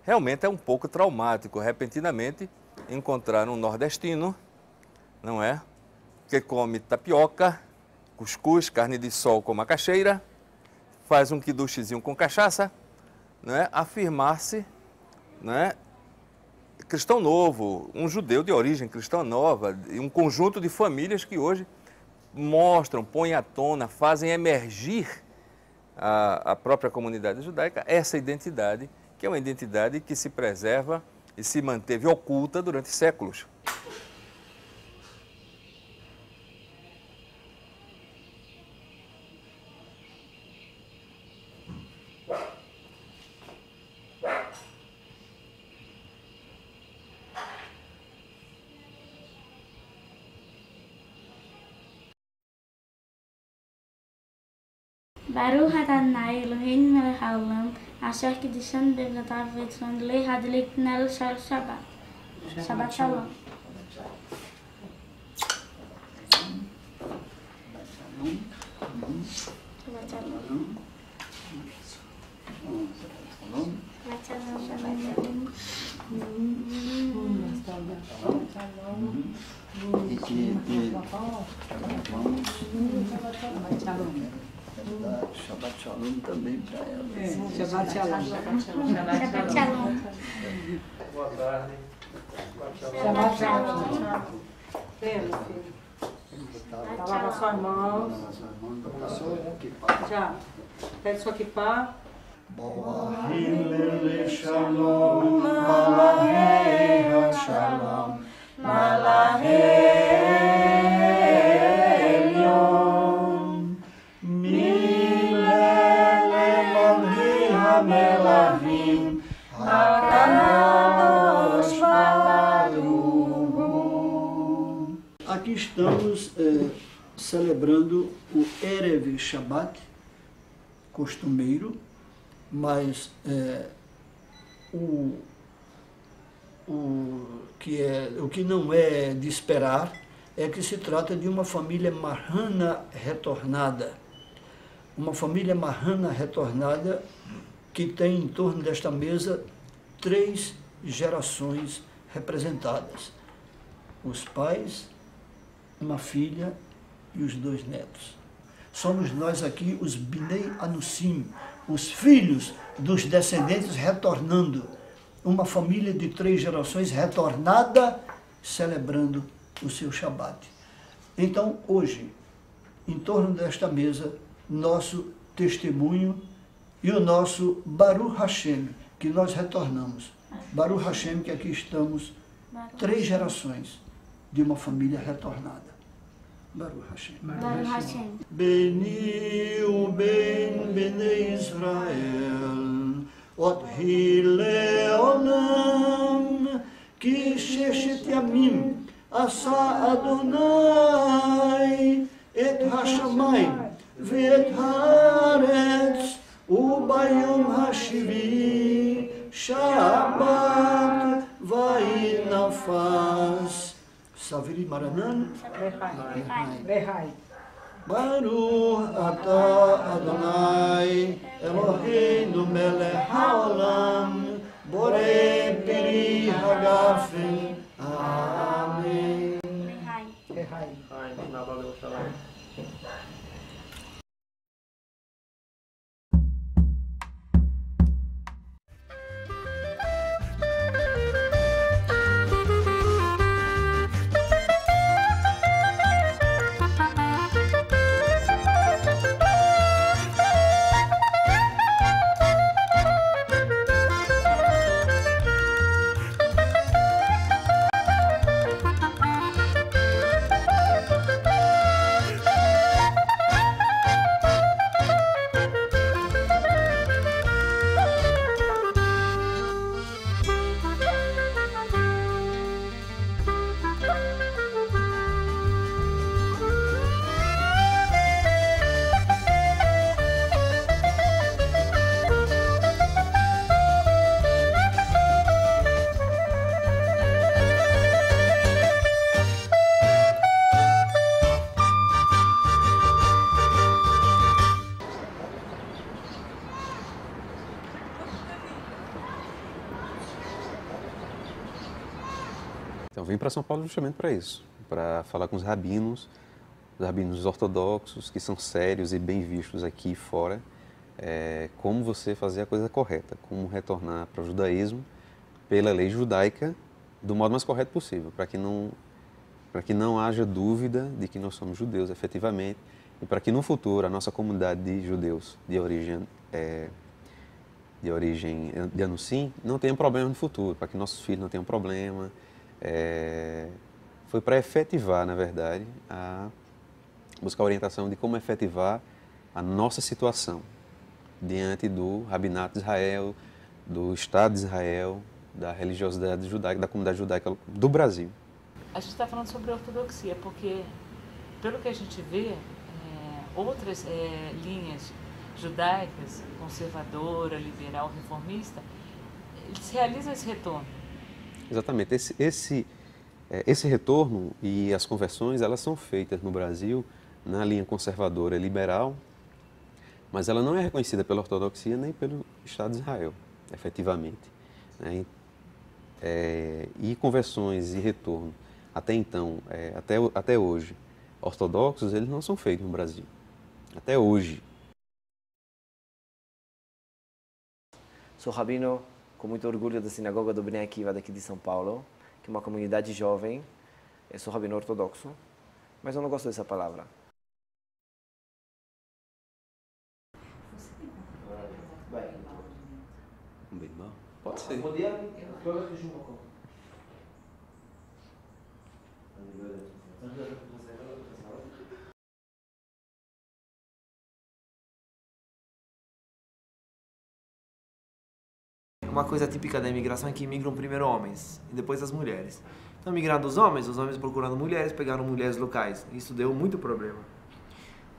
Realmente é um pouco traumático, repentinamente, encontrar um nordestino, não é? Que come tapioca, cuscuz, carne de sol com macaxeira, faz um quiduchezinho com cachaça, não é? Afirmar-se, não é? Cristão novo, um judeu de origem cristã nova, e um conjunto de famílias que hoje mostram, põem à tona, fazem emergir a própria comunidade judaica, essa identidade, que é uma identidade que se preserva e se manteve oculta durante séculos. Baruch Adonai Eloheinu melech haolam, asher kiddushanu bevladav v'etzon hadliknel shel Shabbat. Shabbat Shalom. Shabbat Shalom. Shabbat Shalom também para ela. Shabbat Shalom. Shabbat Shalom. Boa tarde. Shabbat Shalom. Tá lá com suas mãos. Já. Pega sua kippah. Hillel Shalom, Malahei Shalom, Malahei Elyon, Milel Elohim HaMelachim, HaKadosh Baruch. Aqui estamos celebrando o Erev Shabbat, costumeiro, mas o que não é de esperar é que se trata de uma família marrana retornada. Uma família marrana retornada que tem em torno desta mesa 3 gerações representadas. Os pais, uma filha e os 2 netos. Somos nós aqui os Bnei Anusim, os filhos dos descendentes retornando, uma família de 3 gerações retornada, celebrando o seu Shabat. Então, hoje, em torno desta mesa, nosso testemunho e o nosso Baruch Hashem, que nós retornamos. Baruch Hashem, que aqui estamos, 3 gerações de uma família retornada. Baruch Hashem. Baruch Hashem. Beni uben bnei Israel, ot hi leolam, ki sheshet yamim asa Adonai et hashamayim ve'et haaretz ubayom hashvi Shabbat va'inafas. Saviri Maranan, Baruch Ata Adonai Eloheinu melech haolam borei piri hagafen. Amém. vim para São Paulo justamente para isso, para falar com os rabinos ortodoxos, que são sérios e bem vistos aqui fora, como você fazer a coisa correta, como retornar para o judaísmo pela lei judaica do modo mais correto possível, para que não haja dúvida de que nós somos judeus efetivamente e para que no futuro a nossa comunidade de judeus de origem de Anusim não tenha problema no futuro, para que nossos filhos não tenham problema. Foi para efetivar, na verdade, buscar orientação de como efetivar a nossa situação diante do Rabinato de Israel, do Estado de Israel, da religiosidade judaica, da comunidade judaica do Brasil. A gente está falando sobre a ortodoxia, porque, pelo que a gente vê, outras linhas judaicas, conservadora, liberal, reformista, eles realizam esse retorno. Exatamente. Esse retorno e as conversões, elas são feitas no Brasil na linha conservadora e liberal, mas ela não é reconhecida pela ortodoxia nem pelo Estado de Israel, efetivamente. E conversões e retorno, até então, até hoje, ortodoxos, eles não são feitos no Brasil. Até hoje. Sou rabino com muito orgulho da Sinagoga do Bnei Akiva daqui de São Paulo, que é uma comunidade jovem. Eu sou rabino ortodoxo, mas eu não gosto dessa palavra. Pode ser. Uma coisa típica da imigração é que imigram primeiro homens e depois as mulheres. Então, migrando os homens procurando mulheres, pegaram mulheres locais. Isso deu muito problema.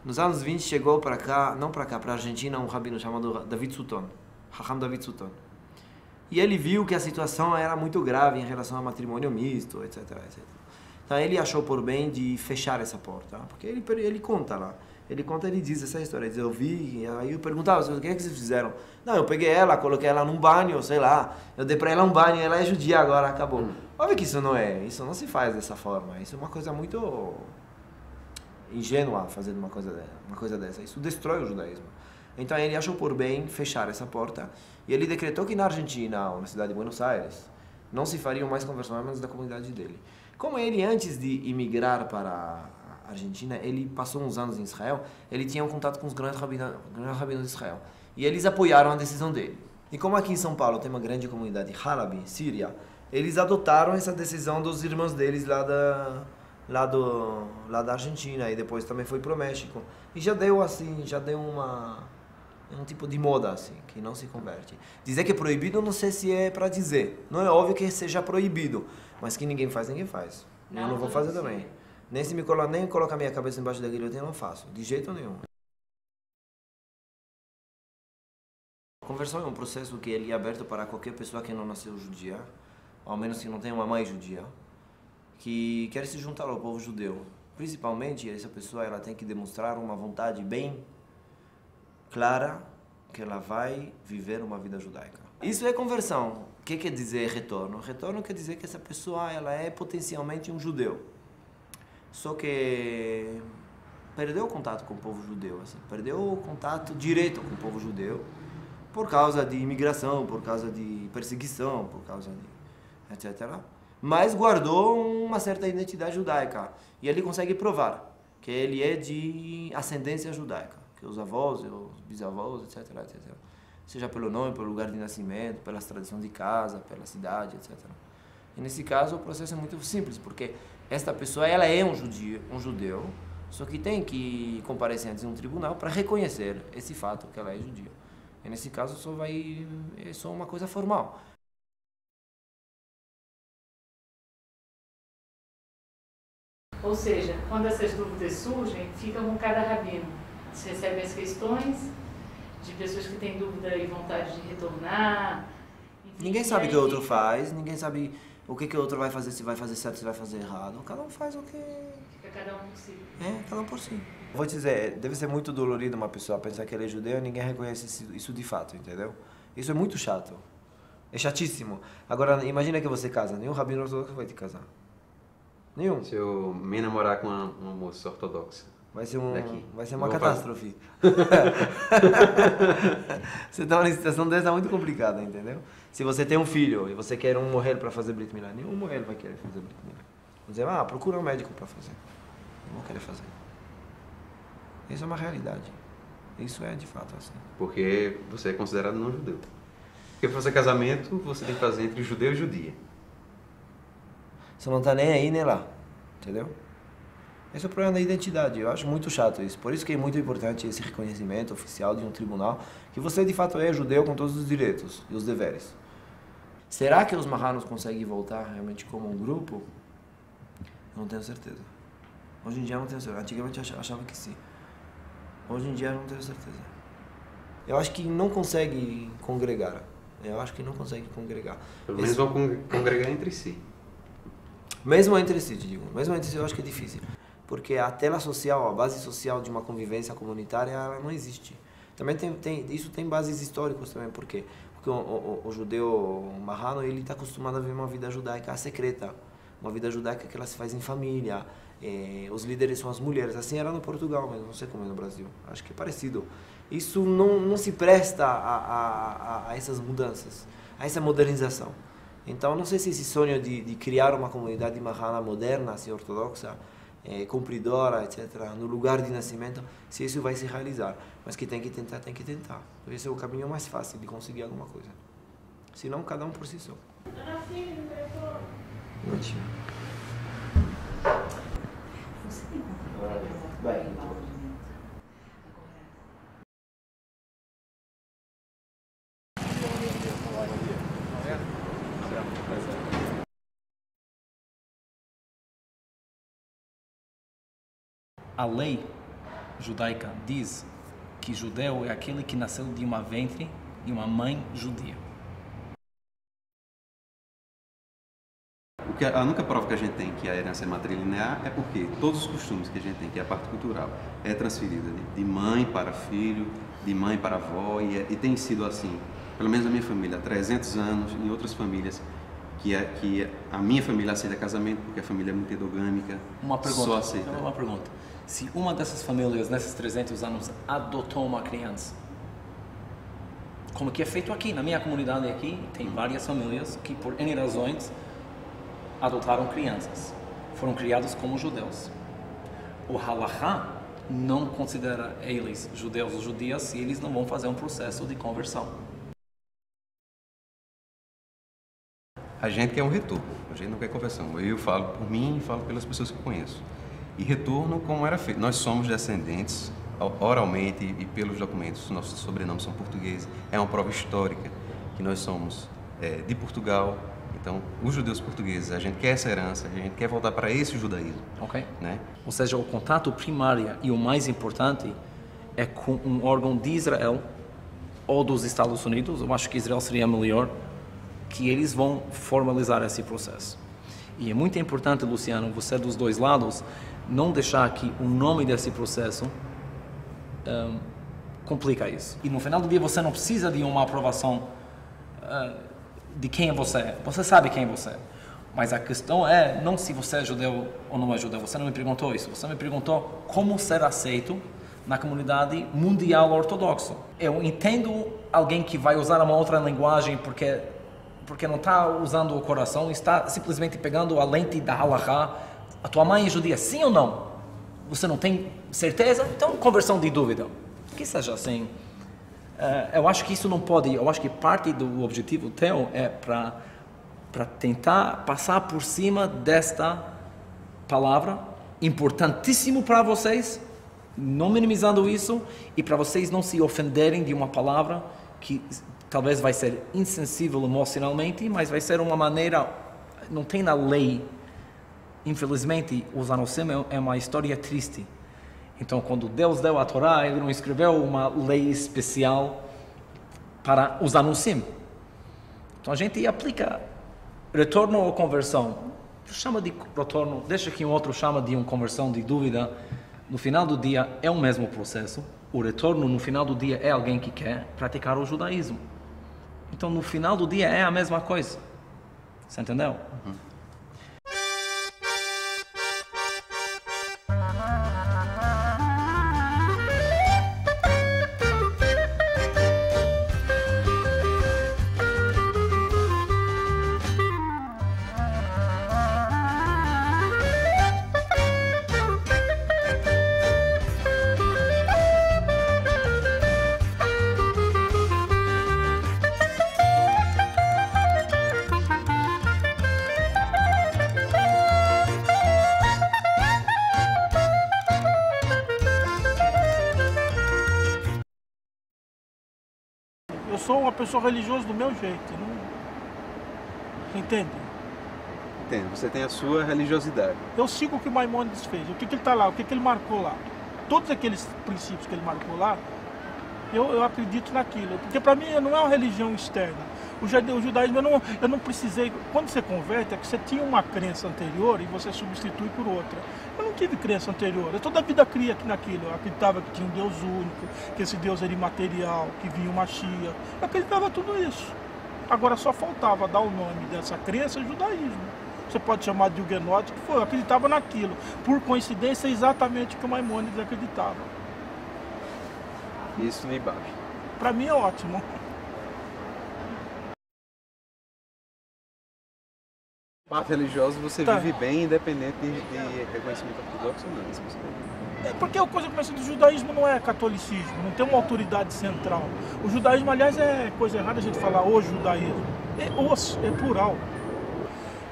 Nos anos 20 chegou para cá, para a Argentina, um rabino chamado David Sutton, Raham David Sutton. E ele viu que a situação era muito grave em relação ao matrimônio misto, etc, etc. Então ele achou por bem de fechar essa porta, porque ele conta lá. Ele diz essa história, ele diz, eu vi, aí eu perguntava, o que é que vocês fizeram? Não, eu peguei ela, coloquei ela num banho, sei lá, eu dei para ela um banho, ela é judia agora, acabou. Óbvio que isso não se faz dessa forma, isso é uma coisa muito ingênua fazer uma coisa dessa, isso destrói o judaísmo. Então ele achou por bem fechar essa porta e ele decretou que na Argentina, ou na cidade de Buenos Aires, não se fariam mais conversões da comunidade dele. Como ele, antes de imigrar para a Argentina, ele passou uns anos em Israel, ele tinha um contato com os grandes rabinos de Israel. E eles apoiaram a decisão dele. E como aqui em São Paulo tem uma grande comunidade Halabi, Síria, eles adotaram essa decisão dos irmãos deles lá da Argentina, e depois também foi para o México. E já deu um tipo de moda assim, que não se converte. Dizer que é proibido, não sei se é para dizer. Não é óbvio que seja proibido, mas que ninguém faz, ninguém faz. Eu não vou fazer também. Nem se nem colocar minha cabeça embaixo da guilhotina, eu não faço. De jeito nenhum. A conversão é um processo que ele é aberto para qualquer pessoa que não nasceu judia, ao menos que não tenha uma mãe judia, que quer se juntar ao povo judeu. Principalmente, essa pessoa ela tem que demonstrar uma vontade bem clara que ela vai viver uma vida judaica. Isso é conversão. O que quer dizer retorno? Retorno quer dizer que essa pessoa ela é potencialmente um judeu. Só que perdeu o contato com o povo judeu, assim, perdeu o contato direto com o povo judeu por causa de imigração, por causa de perseguição, por causa de etc. Mas guardou uma certa identidade judaica e ele consegue provar que ele é de ascendência judaica, que os avós, os bisavós, etc, etc. Seja pelo nome, pelo lugar de nascimento, pelas tradições de casa, pela cidade, etc. E nesse caso o processo é muito simples, porque esta pessoa ela é um judeu, só que tem que comparecer ante um tribunal para reconhecer esse fato que ela é judia. E nesse caso é só uma coisa formal. Ou seja, quando essas dúvidas surgem, fica com cada rabino. Você recebe as questões de pessoas que têm dúvida e vontade de retornar. Enfim, ninguém sabe o que o outro faz, ninguém sabe o que o outro vai fazer, se vai fazer certo, se vai fazer errado. Cada um faz o que... Fica cada um por si. Cada um por si. Vou te dizer, deve ser muito dolorido uma pessoa pensar que ele é judeu e ninguém reconhece isso de fato, entendeu? Isso é muito chato. É chatíssimo. Agora, imagina que você casa, nenhum rabino ortodoxo vai te casar. Nenhum. Se eu me namorar com uma moça ortodoxa. Vai ser uma Vou catástrofe. Você tá numa situação dessa muito complicada, entendeu? Se você tem um filho e você quer um mulher para fazer Brit Milá, nenhum mulher vai querer fazer Brit Milá. Você vai, procura um médico para fazer. Não vou querer fazer. Isso é uma realidade. Isso é de fato assim. Porque você é considerado não judeu. Porque para fazer casamento, você tem que fazer entre judeu e judia. Você não tá nem aí nem lá, entendeu? Esse é o problema da identidade. Eu acho muito chato isso. Por isso que é muito importante esse reconhecimento oficial de um tribunal que você de fato é judeu com todos os direitos e os deveres. Será que os marranos conseguem voltar realmente como um grupo? Não tenho certeza. Hoje em dia não tenho certeza. Antigamente eu achava que sim. Hoje em dia não tenho certeza. Eu acho que não consegue congregar. Eu acho que não consegue congregar. Pelo menos vão congregar entre si. Mesmo entre si, te digo. Mesmo entre si eu acho que é difícil. Porque a tela social, a base social de uma convivência comunitária, ela não existe. Também isso tem bases históricas também. Por quê? Porque o judeu marrano, ele está acostumado a viver uma vida judaica secreta. Uma vida judaica que ela se faz em família. Os líderes são as mulheres. Assim era no Portugal, mas não sei como é no Brasil. Acho que é parecido. Isso não se presta a essas mudanças, a essa modernização. Então, não sei se esse sonho de criar uma comunidade marrana moderna, assim, ortodoxa, cumpridora, etc., no lugar de nascimento, se isso vai se realizar. Mas que tem que tentar, tem que tentar. Esse é o caminho mais fácil de conseguir alguma coisa. Senão, cada um por si só. Ótimo. Vai. A lei judaica diz que judeu é aquele que nasceu de uma ventre de uma mãe judia. A única prova que a gente tem que a herança é matrilinear é porque todos os costumes que a gente tem, que é a parte cultural, é transferida de mãe para filho, de mãe para avó, e tem sido assim, pelo menos na minha família, há 300 anos, em outras famílias, que a minha família aceita casamento porque a família é muito endogâmica, só aceita. Uma pergunta. Se uma dessas famílias, nesses 300 anos, adotou uma criança, como que é feito aqui, na minha comunidade aqui, tem várias famílias que, por N razões, adotaram crianças, foram criados como judeus. O halachá não considera eles judeus ou judias se eles não vão fazer um processo de conversão. A gente quer um retorno, a gente não quer conversão. Eu falo por mim e falo pelas pessoas que eu conheço. E retorno como era feito. Nós somos descendentes, oralmente e pelos documentos, nossos sobrenomes são portugueses. É uma prova histórica que nós somos de Portugal. Então, os judeus portugueses, a gente quer essa herança, a gente quer voltar para esse judaísmo. Ok. Né? Ou seja, o contato primário e o mais importante é com um órgão de Israel ou dos Estados Unidos. Eu acho que Israel seria melhor, que eles vão formalizar esse processo. E é muito importante, Luciano, você dos dois lados, não deixar que o nome desse processo complica isso. E no final do dia você não precisa de uma aprovação de quem é você. Você sabe quem você é. Mas a questão é não se você é judeu ou não é judeu. Você não me perguntou isso. Você me perguntou como ser aceito na comunidade mundial ortodoxa. Eu entendo alguém que vai usar uma outra linguagem porque não está usando o coração, está simplesmente pegando a lente da halachá. A tua mãe é judia, sim ou não? Você não tem certeza? Então, conversão de dúvida. Que seja assim. Eu acho que isso não pode, eu acho que parte do objetivo teu é para tentar passar por cima desta palavra, importantíssimo para vocês, não minimizando isso, e para vocês não se ofenderem de uma palavra que talvez vai ser insensível emocionalmente, mas vai ser uma maneira, não tem na lei, infelizmente, os Anosim é uma história triste. Então, quando Deus deu a Torá, Ele não escreveu uma lei especial para os Anosim. Então, a gente aplica retorno ou conversão. Chama de retorno, deixa que um outro chama de uma conversão de dúvida. No final do dia, é o mesmo processo. O retorno, no final do dia, é alguém que quer praticar o judaísmo. Então, no final do dia, é a mesma coisa. Você entendeu? Eu sou uma pessoa religiosa do meu jeito. Não... Entende? Entendo. Você tem a sua religiosidade. Eu sigo o que Maimônides fez, o que ele está lá, o que ele marcou lá. Todos aqueles princípios que ele marcou lá, eu acredito naquilo. Porque para mim não é uma religião externa. O judaísmo, eu não precisei... Quando você converte, é que você tinha uma crença anterior e você substitui por outra. Eu não tive crença anterior. Eu toda a vida cria naquilo. Eu acreditava que tinha um Deus único, que esse Deus era imaterial, que vinha uma Mashiach. Eu acreditava tudo isso. Agora só faltava dar o nome dessa crença judaísmo. Você pode chamar de huguenote, que foi. Eu acreditava naquilo. Por coincidência, é exatamente o que o Maimônides acreditava. Isso me bate. Para mim é ótimo. Parte religiosa você vive bem, independente de reconhecimento ortodoxo ou não. É porque a coisa que começa do judaísmo não é catolicismo, não tem uma autoridade central. O judaísmo, aliás, é coisa errada a gente falar o judaísmo. É plural.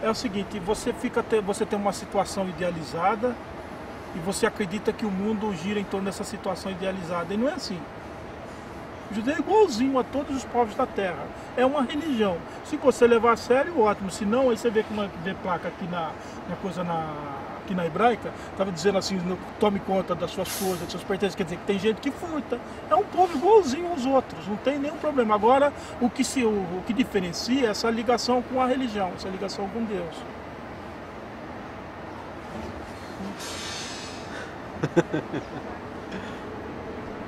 É o seguinte, você tem uma situação idealizada e você acredita que o mundo gira em torno dessa situação idealizada. E não é assim. O judeu é igualzinho a todos os povos da terra. É uma religião. Se você levar a sério, ótimo. Se não, aí você vê como vê placa aqui aqui na hebraica, estava dizendo assim, tome conta das suas coisas, dos seus pertences. Quer dizer que tem gente que furta. É um povo igualzinho aos outros, não tem nenhum problema. Agora, o que diferencia é essa ligação com a religião, essa ligação com Deus.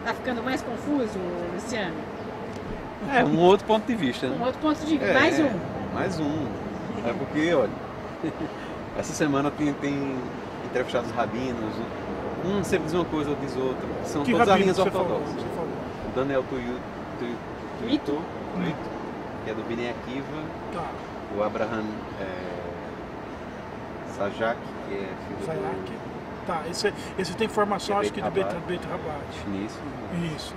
Tá ficando mais confuso, Luciano? É, um outro ponto de vista, né? Um outro ponto de vista, mais um. Mais um. É porque, olha, essa semana tem entrevistados rabinos, um sempre diz uma coisa, outro diz outra. São todas as linhas ortodoxas. O Daniel Tuito, que é do Bnei Akiva, o Abraham Sajak, que é filho do... Tá, esse tem formação, acho que de Beit Rabat. Isso.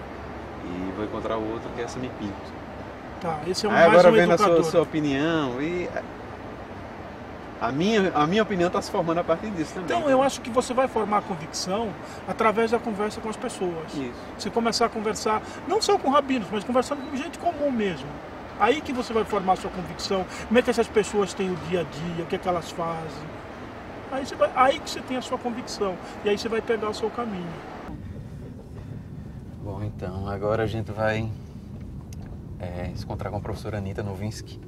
E vou encontrar o outro que é Sami Pinto. Tá, esse é mais agora um vendo educador. a sua opinião, e a minha opinião está se formando a partir disso também. Então, eu acho que você vai formar a convicção através da conversa com as pessoas. Isso. Você começar a conversar, não só com rabinos, mas conversando com gente comum mesmo. Aí que você vai formar a sua convicção, como é que essas pessoas têm o dia a dia, o que é que elas fazem. Aí que você tem a sua convicção, e aí você vai pegar o seu caminho. Bom, então, agora a gente vai se encontrar com a professora Anita Novinsky,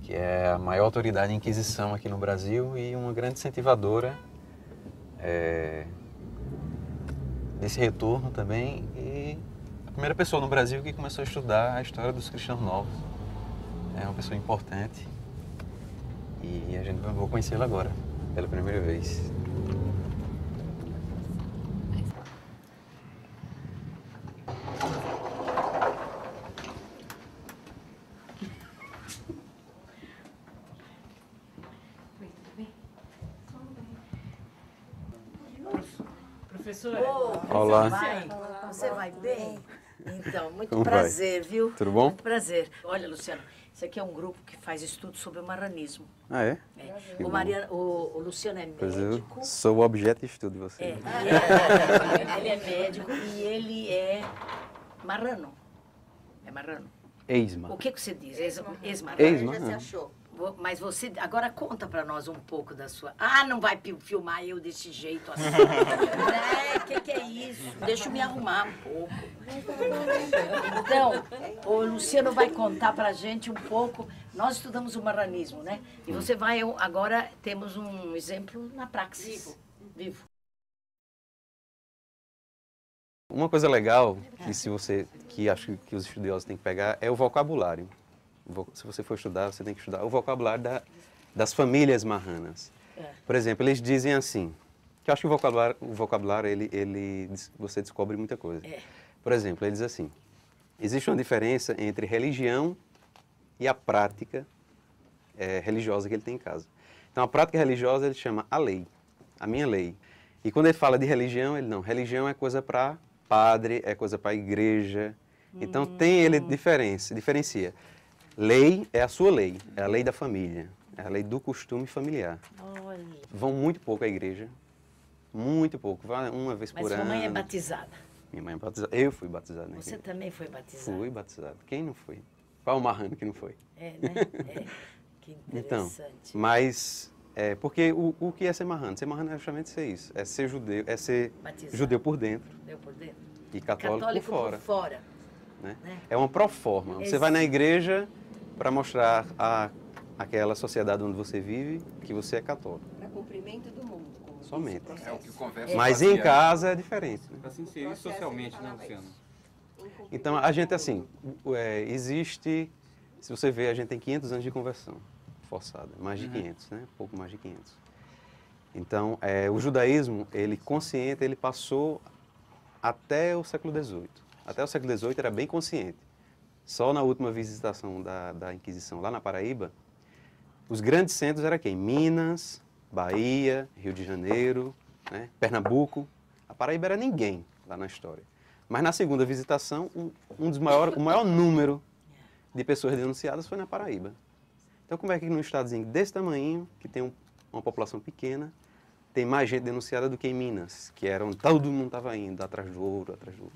que é a maior autoridade em Inquisição aqui no Brasil e uma grande incentivadora desse retorno também, e a primeira pessoa no Brasil que começou a estudar a história dos cristãos novos. É uma pessoa importante e a gente vai conhecê-la agora. Pela primeira vez. Professora. Olá. Você vai bem? Então, muito Como prazer, vai? viu? Tudo bom? Muito prazer. Olha, Luciano, isso aqui é um grupo que faz estudos sobre o marranismo. Ah, é? O Luciano é médico. Pois eu sou o objeto de estudo de você. Ele é médico e ele é marrano. É marrano. Ex-marrano. O que você diz? Ex-marrano? Ex-marrano. Já se achou. Mas você, agora conta pra nós um pouco da sua... Ah, não vai filmar eu desse jeito assim. Que é isso? Deixa eu me arrumar um pouco. Então, o Luciano vai contar pra gente um pouco. Nós estudamos o marranismo, né? E você vai... Agora temos um exemplo na praxis. Vivo. Uma coisa legal que acho que os estudiosos têm que pegar é o vocabulário. Se você for estudar, você tem que estudar o vocabulário das famílias marranas. Por exemplo, eles dizem assim, que eu acho que o vocabulário você descobre muita coisa. Por exemplo, eles dizem assim, existe uma diferença entre religião e a prática religiosa que ele tem em casa. Então, a prática religiosa ele chama a lei, a minha lei. E quando ele fala de religião, ele não, religião é coisa para padre, é coisa para igreja. Então, ele diferencia. Lei é a sua lei, é a lei da família, é a lei do costume familiar. Olha. Vão muito pouco à igreja, muito pouco, vai uma vez por ano. Mas sua mãe é batizada? Minha mãe é batizada. Eu fui batizado. Né? Você também foi batizado? Fui batizado. Quem não foi? Qual o marrano que não foi? É, né? É. Que interessante. Então, mas... porque o que é ser marrano? Ser marrano é justamente ser isso. É ser judeu, é ser batizado. Judeu por dentro. Judeu por dentro. E católico por fora. Né? É uma proforma. Você vai na igreja para mostrar aquela sociedade onde você vive que você é católico. Para cumprimento do mundo. Somente. É o que conversa. Mas em casa é diferente. Né? Para se inserir socialmente, né, Luciano? Então, a gente, assim, existe... Se você ver, a gente tem 500 anos de conversão forçada. Mais de 500, né? Pouco mais de 500. Então, o judaísmo, ele consciente, ele passou até o século XVIII. Até o século XVIII era bem consciente. Só na última visitação da Inquisição, lá na Paraíba, os grandes centros eram quem? Minas, Bahia, Rio de Janeiro, né? Pernambuco. A Paraíba era ninguém lá na história. Mas na segunda visitação, o maior número de pessoas denunciadas foi na Paraíba. Então, como é que num estadozinho desse tamanho, que tem uma população pequena, tem mais gente denunciada do que em Minas, que era onde todo mundo estava indo, atrás do ouro, atrás do ouro.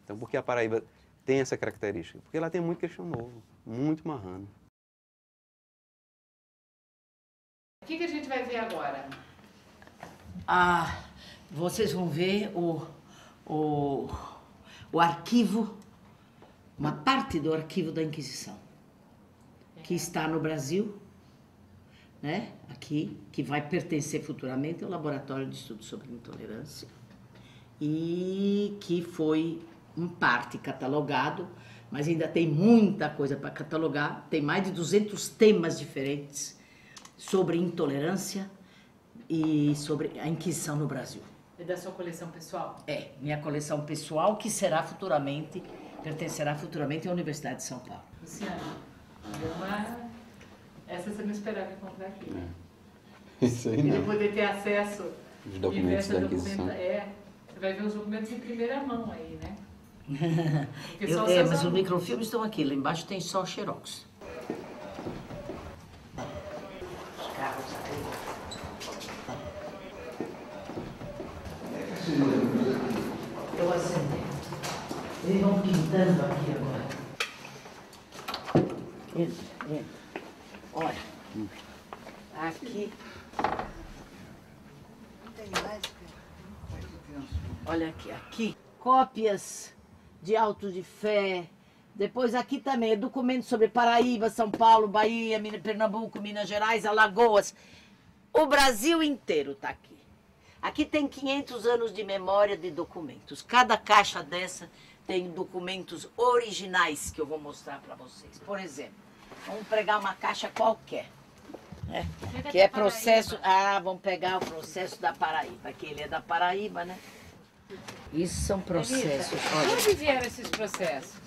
Então, por que a Paraíba tem essa característica? Porque ela tem muito cristão novo, muito marrano. O que a gente vai ver agora? Vocês vão ver o arquivo, uma parte do arquivo da Inquisição, que está no Brasil, né? Aqui, que vai pertencer futuramente ao Laboratório de Estudos sobre Intolerância, e que foi em parte catalogado, mas ainda tem muita coisa para catalogar. Tem mais de 200 temas diferentes sobre intolerância e sobre a Inquisição no Brasil. É da sua coleção pessoal? É, minha coleção pessoal, que pertencerá futuramente à Universidade de São Paulo. Luciano, essa você não esperava encontrar aqui, né? Isso aí não. Ele poder ter acesso Os documentos da Inquisição. Você vai ver os documentos em primeira mão aí, né? Mas os microfilmes estão aqui, lá embaixo tem só xerox. Os carros aí. Eu acendi. Eles vão pintando aqui agora. Entra. Olha. Aqui. Olha aqui. Cópias de autos de fé. Depois aqui também, documentos sobre Paraíba, São Paulo, Bahia, Pernambuco, Minas Gerais, Alagoas. O Brasil inteiro está aqui. Aqui tem 500 anos de memória de documentos. Cada caixa dessa tem documentos originais que eu vou mostrar para vocês. Por exemplo, vamos pegar uma caixa qualquer, né? Que é processo... vamos pegar o processo da Paraíba, que ele é da Paraíba, né? Isso são processos. Olha. Onde vieram esses processos?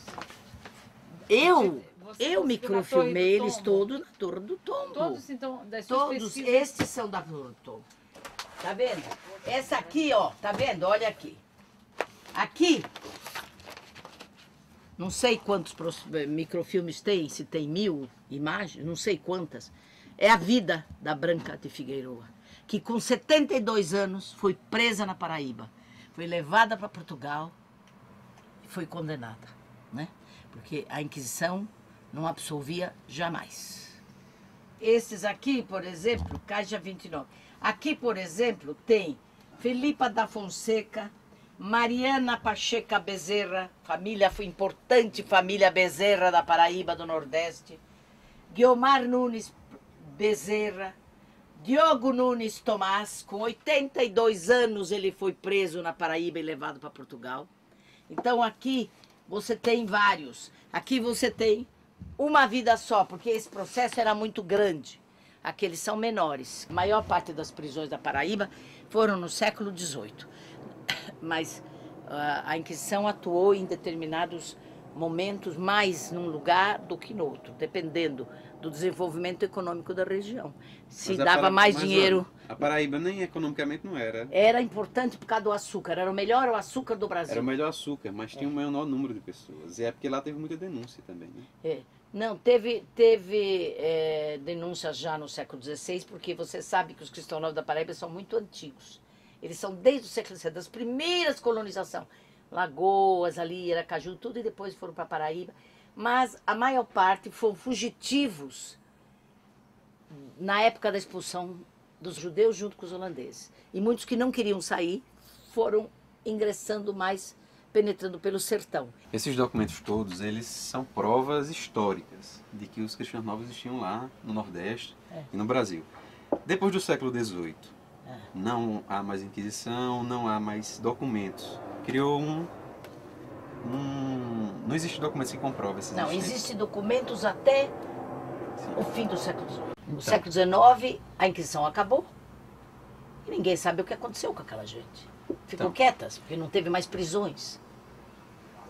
Eu microfilmei eles todos na Torre do Tombo. Todos, então, das suas Todos pesquisas? estes são da Torre do Tombo. Tá vendo? Essa aqui, ó, tá vendo? Olha aqui. Aqui, não sei quantos microfilmes tem, se tem 1000 imagens, não sei quantas. É a vida da Branca de Figueroa, que com 72 anos foi presa na Paraíba. Foi levada para Portugal e foi condenada, né? Porque a Inquisição não absolvia jamais. Esses aqui, por exemplo, caixa 29. Aqui, por exemplo, tem Felipa da Fonseca, Mariana Pacheca Bezerra, importante família Bezerra da Paraíba do Nordeste, Guiomar Nunes Bezerra, Diogo Nunes Tomás, com 82 anos ele foi preso na Paraíba e levado para Portugal. Então aqui você tem vários. Aqui você tem uma vida só, porque esse processo era muito grande. Aqueles são menores. A maior parte das prisões da Paraíba foram no século XVIII. Mas a Inquisição atuou em determinados momentos mais num lugar do que no outro, dependendo do desenvolvimento econômico da região. Se dava mais dinheiro... A Paraíba nem economicamente não era. Era importante por causa do açúcar. Era o melhor açúcar do Brasil. Era o melhor açúcar, mas tinha um menor número de pessoas. E é porque lá teve muita denúncia também, né? Não, teve denúncias já no século XVI, porque você sabe que os cristãos novos da Paraíba são muito antigos. Eles são desde o século XVI, das primeiras colonizações. Lagoas ali, Aracaju, tudo, e depois foram para Paraíba. Mas a maior parte foram fugitivos na época da expulsão dos judeus junto com os holandeses. E muitos que não queriam sair foram ingressando mais, penetrando pelo sertão. Esses documentos todos, eles são provas históricas de que os cristãos novos existiam lá no Nordeste e no Brasil. Depois do século XVIII, não há mais Inquisição, não há mais documentos. Criou não existe documentos que comprovam esses Não, existem documentos até o fim do século XVIII. No século XIX, a Inquisição acabou e ninguém sabe o que aconteceu com aquela gente. Ficou quietas, porque não teve mais prisões.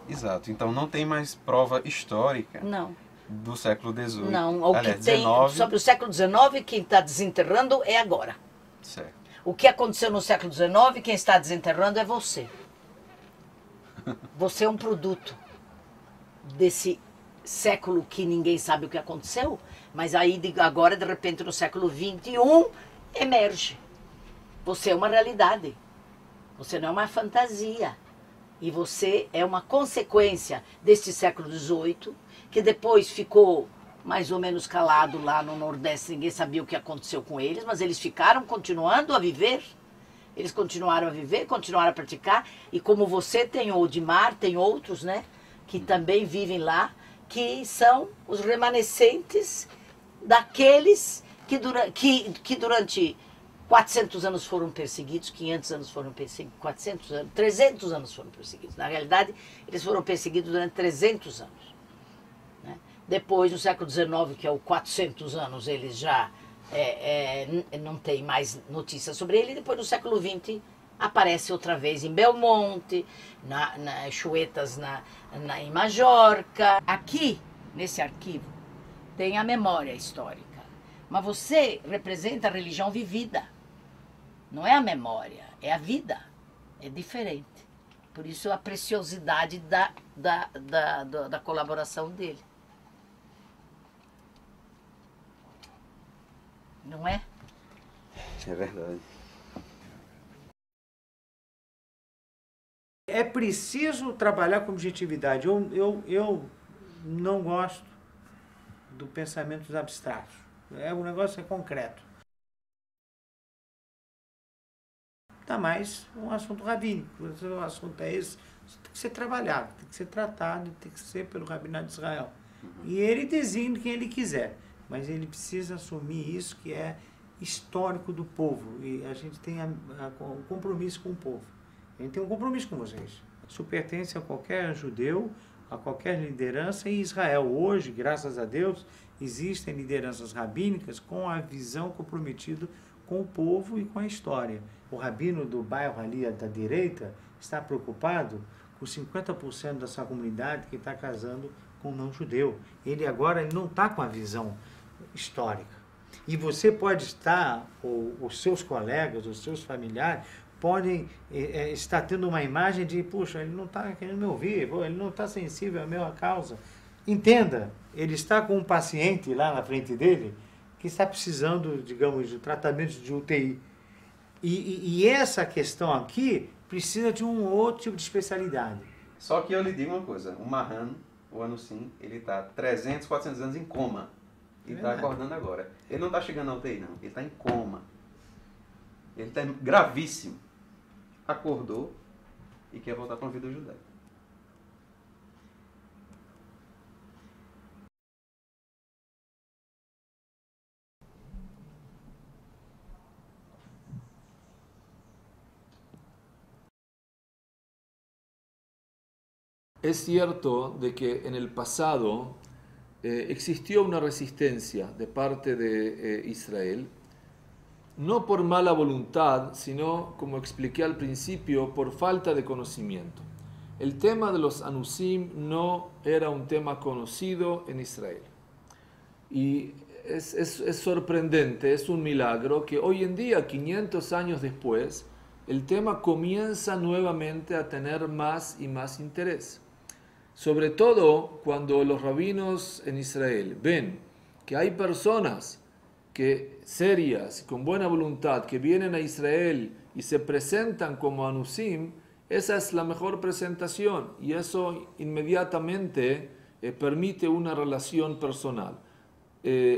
Exato, então não tem mais prova histórica do século XVIII. Não, o aliás, que tem sobre o século XIX, quem está desenterrando é agora. Certo. O que aconteceu no século XIX, quem está desenterrando é você. Você é um produto desse século que ninguém sabe o que aconteceu, mas aí agora, de repente, no século XXI, emerge. Você é uma realidade. Você não é uma fantasia. E você é uma consequência deste século XVIII, que depois ficou mais ou menos calado lá no Nordeste, ninguém sabia o que aconteceu com eles, mas eles ficaram continuando a viver. Eles continuaram a viver, continuaram a praticar, e como você tem o Odimar, tem outros, né, que também vivem lá, que são os remanescentes daqueles que durante 400 anos foram perseguidos, 500 anos foram perseguidos, 400 anos, 300 anos foram perseguidos. Na realidade, eles foram perseguidos durante 300 anos. Né? Depois, no século XIX, que é o 400 anos, eles já não tem mais notícias sobre ele. Depois, no século XX, aparece outra vez em Belmonte, na Chuetas, em Majorca. Aqui, nesse arquivo, tem a memória histórica. Mas você representa a religião vivida. Não é a memória, é a vida. É diferente. Por isso a preciosidade da colaboração dele. Não é? É verdade. É preciso trabalhar com objetividade. Eu não gosto do pensamento abstrato. O negócio é concreto. Tá mais um assunto rabínico. O assunto é esse. Tem que ser trabalhado, tem que ser tratado, tem que ser pelo Rabinato de Israel. E ele designa quem ele quiser. Mas ele precisa assumir isso que é histórico do povo. E a gente tem um compromisso com o povo. A gente tem um compromisso com vocês. Isso pertence a qualquer judeu, a qualquer liderança. E Israel hoje, graças a Deus, existem lideranças rabínicas com a visão comprometida com o povo e com a história. O rabino do bairro ali da direita está preocupado com 50% da sua comunidade que está casando com um não-judeu. Ele agora não está com a visão histórica. E você pode estar, ou os seus colegas, os seus familiares, podem estar tendo uma imagem de, puxa, ele não está querendo me ouvir, ele não está sensível à minha causa. Entenda, ele está com um paciente lá na frente dele que está precisando, digamos, de tratamento de UTI. E essa questão aqui precisa de um outro tipo de especialidade. Só que eu lhe digo uma coisa, o Mahan, o Anussim, ele está 300, 400 anos em coma. E está acordando agora. Ele não está chegando na UTI, não. Ele está em coma. Ele está gravíssimo. Acordou e quer voltar para uma vida judaica. Es cierto de que en el pasado existió una resistencia de parte de Israel, no por mala voluntad, sino, como expliqué al principio, por falta de conocimiento. El tema de los Anusim no era un tema conocido en Israel. Y es sorprendente, es un milagro que hoy en día, 500 años después, el tema comienza nuevamente a tener más y más interés. Sobre todo cuando los rabinos en Israel ven que hay personas serias, con buena voluntad, que vienen a Israel y se presentan como Anusim, esa es la mejor presentación y eso inmediatamente permite una relación personal.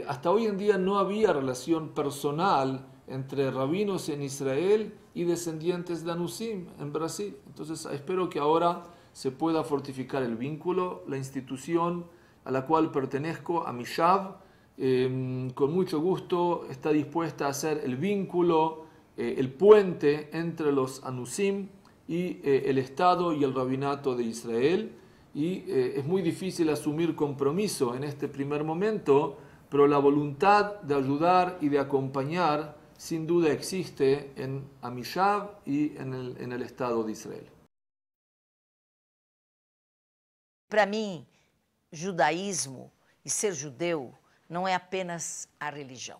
Hasta hoy en día no había relación personal entre rabinos en Israel y descendientes de Anusim en Brasil. Entonces espero que ahora se pueda fortificar el vínculo. La institución a la cual pertenezco, a Mishav, con mucho gusto está dispuesta a hacer el vínculo, el puente entre los Anusim y el Estado y el Rabinato de Israel. Y es muy difícil asumir compromiso en este primer momento, pero la voluntad de ayudar y de acompañar sin duda existe en Amishav y en el Estado de Israel. Para mim, judaísmo e ser judeu não é apenas a religião.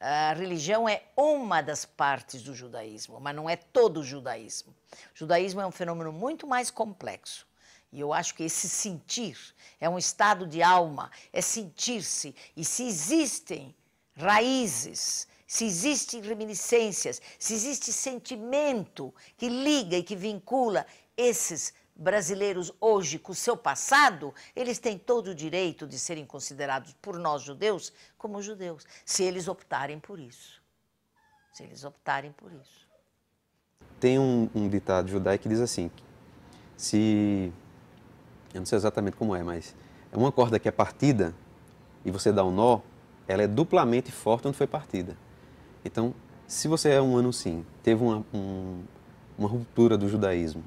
A religião é uma das partes do judaísmo, mas não é todo o judaísmo. O judaísmo é um fenômeno muito mais complexo. E eu acho que esse sentir é um estado de alma, é sentir-se. E se existem raízes, se existem reminiscências, se existe sentimento que liga e que vincula esses brasileiros hoje com o seu passado, eles têm todo o direito de serem considerados por nós judeus como judeus, se eles optarem por isso. Se eles optarem por isso. Tem um ditado judaico que diz assim, eu não sei exatamente como é, mas é uma corda que é partida e você dá um nó, ela é duplamente forte onde foi partida. Então, se você é um Anusim, teve uma ruptura do judaísmo,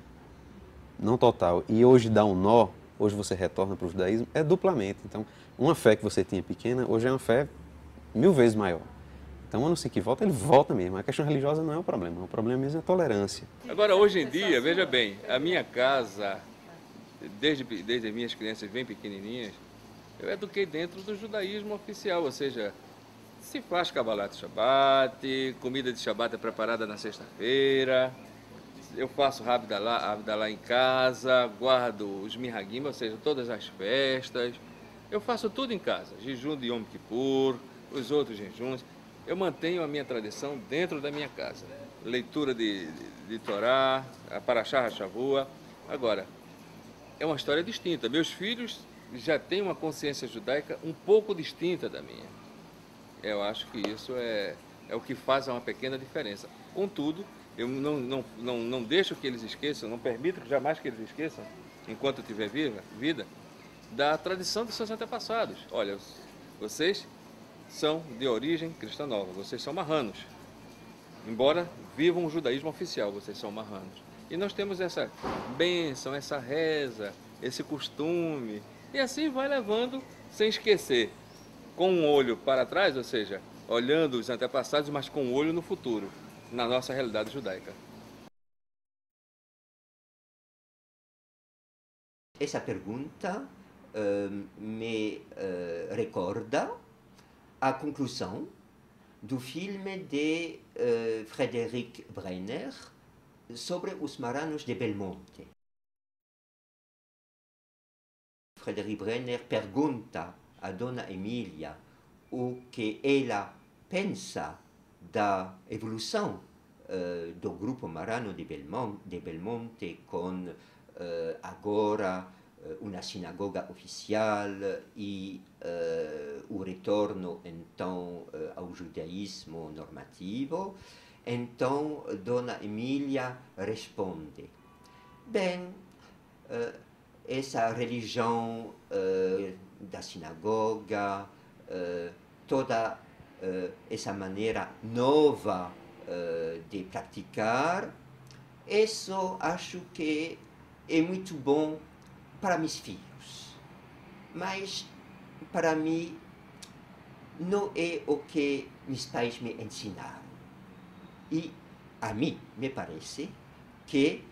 não total, e hoje dá um nó, hoje você retorna para o judaísmo, é duplamente. Então, uma fé que você tinha pequena, hoje é uma fé 1000 vezes maior. Então, o Anusim que volta, ele volta mesmo. A questão religiosa não é o problema mesmo é a tolerância. Agora, hoje em dia, veja bem, a minha casa, desde as minhas crianças bem pequenininhas, eu eduquei dentro do judaísmo oficial, ou seja, se faz Kabbalat Shabbat, comida de Shabbat é preparada na sexta-feira, eu faço Havdalah em casa, guardo os Minhagim, ou seja, todas as festas, eu faço tudo em casa, jejum de Yom Kippur, os outros jejuns, eu mantenho a minha tradição dentro da minha casa, leitura de Torá, a Parashá HaShavua. Agora, é uma história distinta, meus filhos já têm uma consciência judaica um pouco distinta da minha. Eu acho que isso é o que faz uma pequena diferença. Contudo, eu não deixo que eles esqueçam, não permito jamais que eles esqueçam, enquanto eu tiver vida, da tradição dos seus antepassados. Olha, vocês são de origem cristã nova, vocês são marranos. Embora vivam o judaísmo oficial, vocês são marranos. E nós temos essa bênção, essa reza, esse costume, e assim vai levando, sem esquecer, com um olho para trás, ou seja, olhando os antepassados, mas com um olho no futuro, na nossa realidade judaica. Essa pergunta me recorda a conclusão do filme de Frédéric Brenner sobre os marranos de Belmonte. Frédéric Brenner pergunta a Dona Emília o que ela pensa da evolução do grupo marrano de Belmonte com agora uma sinagoga oficial e o retorno então ao judaísmo normativo. Então, Dona Emília responde, bem, essa religião da sinagoga, toda essa maneira nova de praticar, isso acho que é muito bom para meus filhos. Mas, para mim, não é o que meus pais me ensinaram. E a mim me parece que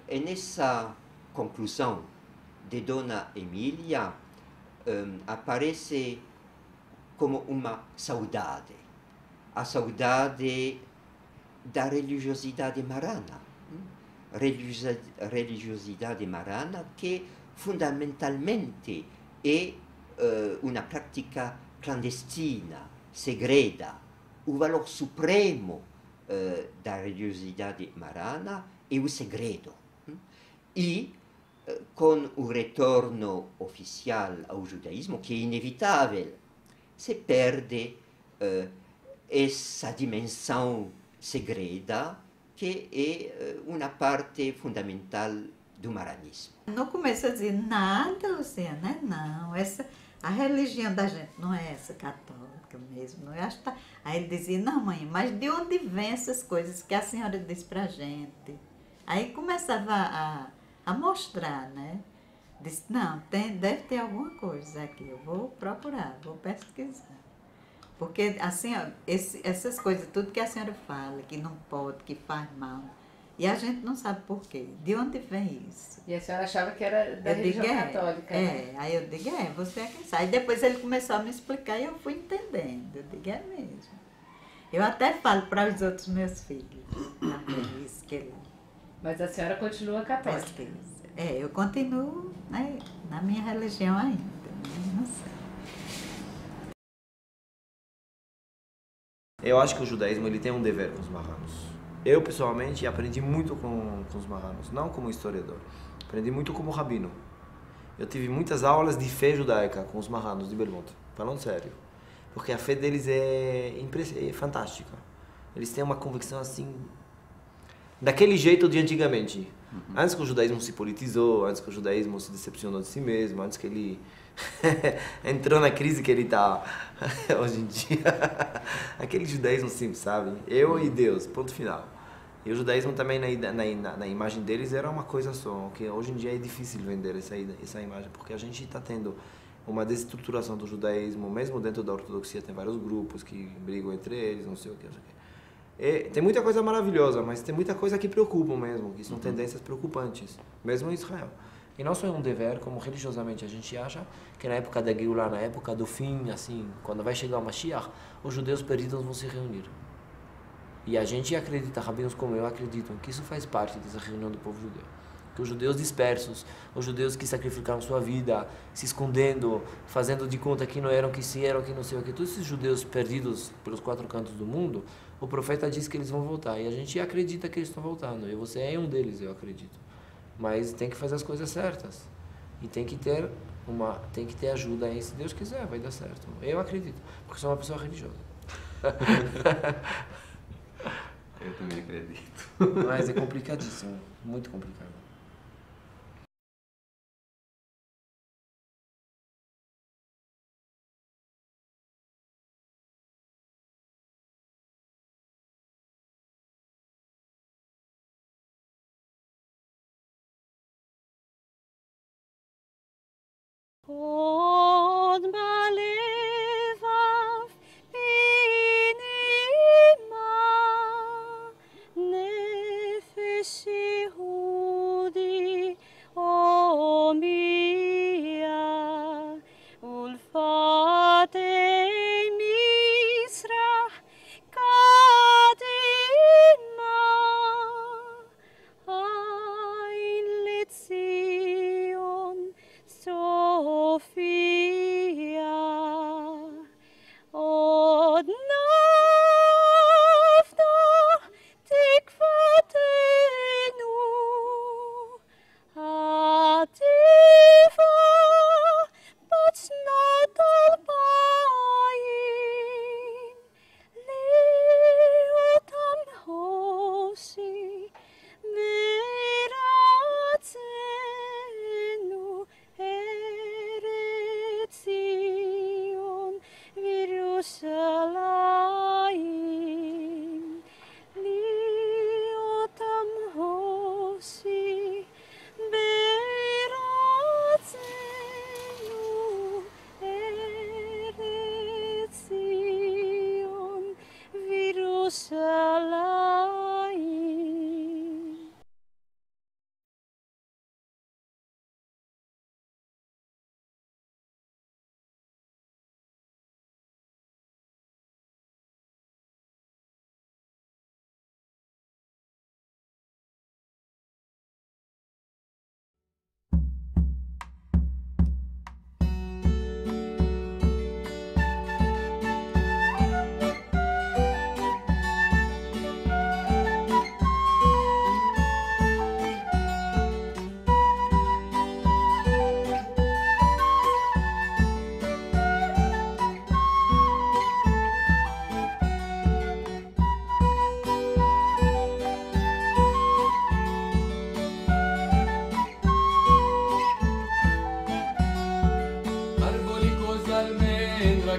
nessa conclusão de Dona Emília aparece como uma saudade, a saudade da religiosidade marrana, religiosidade marrana que fundamentalmente é uma prática clandestina, segreta. O valor supremo da religiosidade marrana e o segredo. E com o retorno oficial ao judaísmo, que é inevitável, se perde essa dimensão segreta que é uma parte fundamental do maranismo. No começo eu dizia, nada, Luciana, não, a religião da gente não é essa católica mesmo, não é? Aí ele dizia, não mãe, mas de onde vem essas coisas que a senhora diz pra gente? Aí começava a mostrar, né? Disse, não, deve ter alguma coisa aqui, eu vou procurar, vou pesquisar. Porque, assim, ó, essas coisas, tudo que a senhora fala, que não pode, que faz mal, e a gente não sabe por quê, de onde vem isso. E a senhora achava que era da religião católica, né? Aí eu digo, você é quem sabe. Aí depois ele começou a me explicar e eu fui entendendo, eu digo, é mesmo. Eu até falo para os outros meus filhos, isso que ele... Mas a senhora continua católica? Eu continuo, né, na minha religião ainda, não sei. Eu acho que o judaísmo ele tem um dever com os marranos. Eu, pessoalmente, aprendi muito com os marranos, não como historiador. Aprendi muito como rabino. Eu tive muitas aulas de fé judaica com os marranos de Belmonte, falando sério. Porque a fé deles é fantástica. Eles têm uma convicção assim, daquele jeito de antigamente. Antes que o judaísmo se politizou, antes que o judaísmo se decepcionou de si mesmo, antes que ele entrou na crise que ele está hoje em dia. Aquele judaísmo simples, sabe? Eu e Deus, ponto final. E o judaísmo também, na imagem deles, era uma coisa só, que hoje em dia é difícil vender essa imagem, porque a gente está tendo uma desestruturação do judaísmo, mesmo dentro da ortodoxia tem vários grupos que brigam entre eles, não sei o que, não sei o que. Tem muita coisa maravilhosa, mas tem muita coisa que preocupa mesmo, que são tendências preocupantes, mesmo em Israel. E nosso é um dever, como religiosamente a gente acha, que na época da Geulah, na época do fim, assim, quando vai chegar o Mashiach, os judeus perdidos vão se reunir. E a gente acredita, rabinos como eu acreditam, que isso faz parte dessa reunião do povo judeu. Que os judeus dispersos, os judeus que sacrificaram sua vida, se escondendo, fazendo de conta que não eram, que se eram, que não sei o que, todos esses judeus perdidos pelos 4 cantos do mundo, o profeta diz que eles vão voltar. E a gente acredita que eles estão voltando. E você é um deles, eu acredito. Mas tem que fazer as coisas certas. E tem que ter ajuda aí, se Deus quiser, vai dar certo. Eu acredito, porque sou uma pessoa religiosa. Eu também acredito. Mas é complicadíssimo, muito complicado. עוד בלבב פנימה נפש יהודי הומיה ולפתי מזרח קדימה עין לציון סוף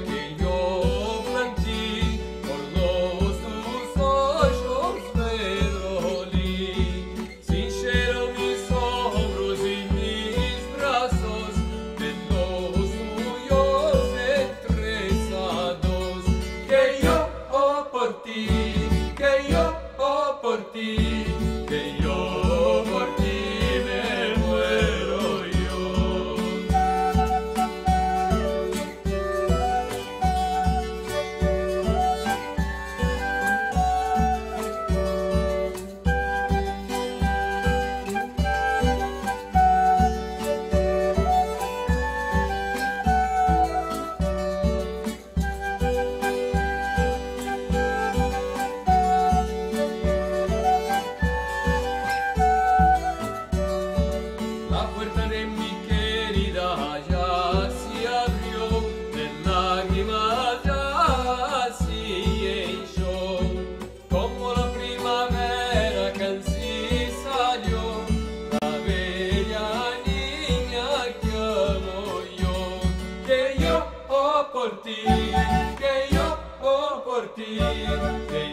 que yo planté, por los tus ojos verolí. Sincheram mis hombros y mis brazos, de los tuyos estresados. Que yo por ti, que yo por ti, que yo por ti. Por ti, que yo por ti, que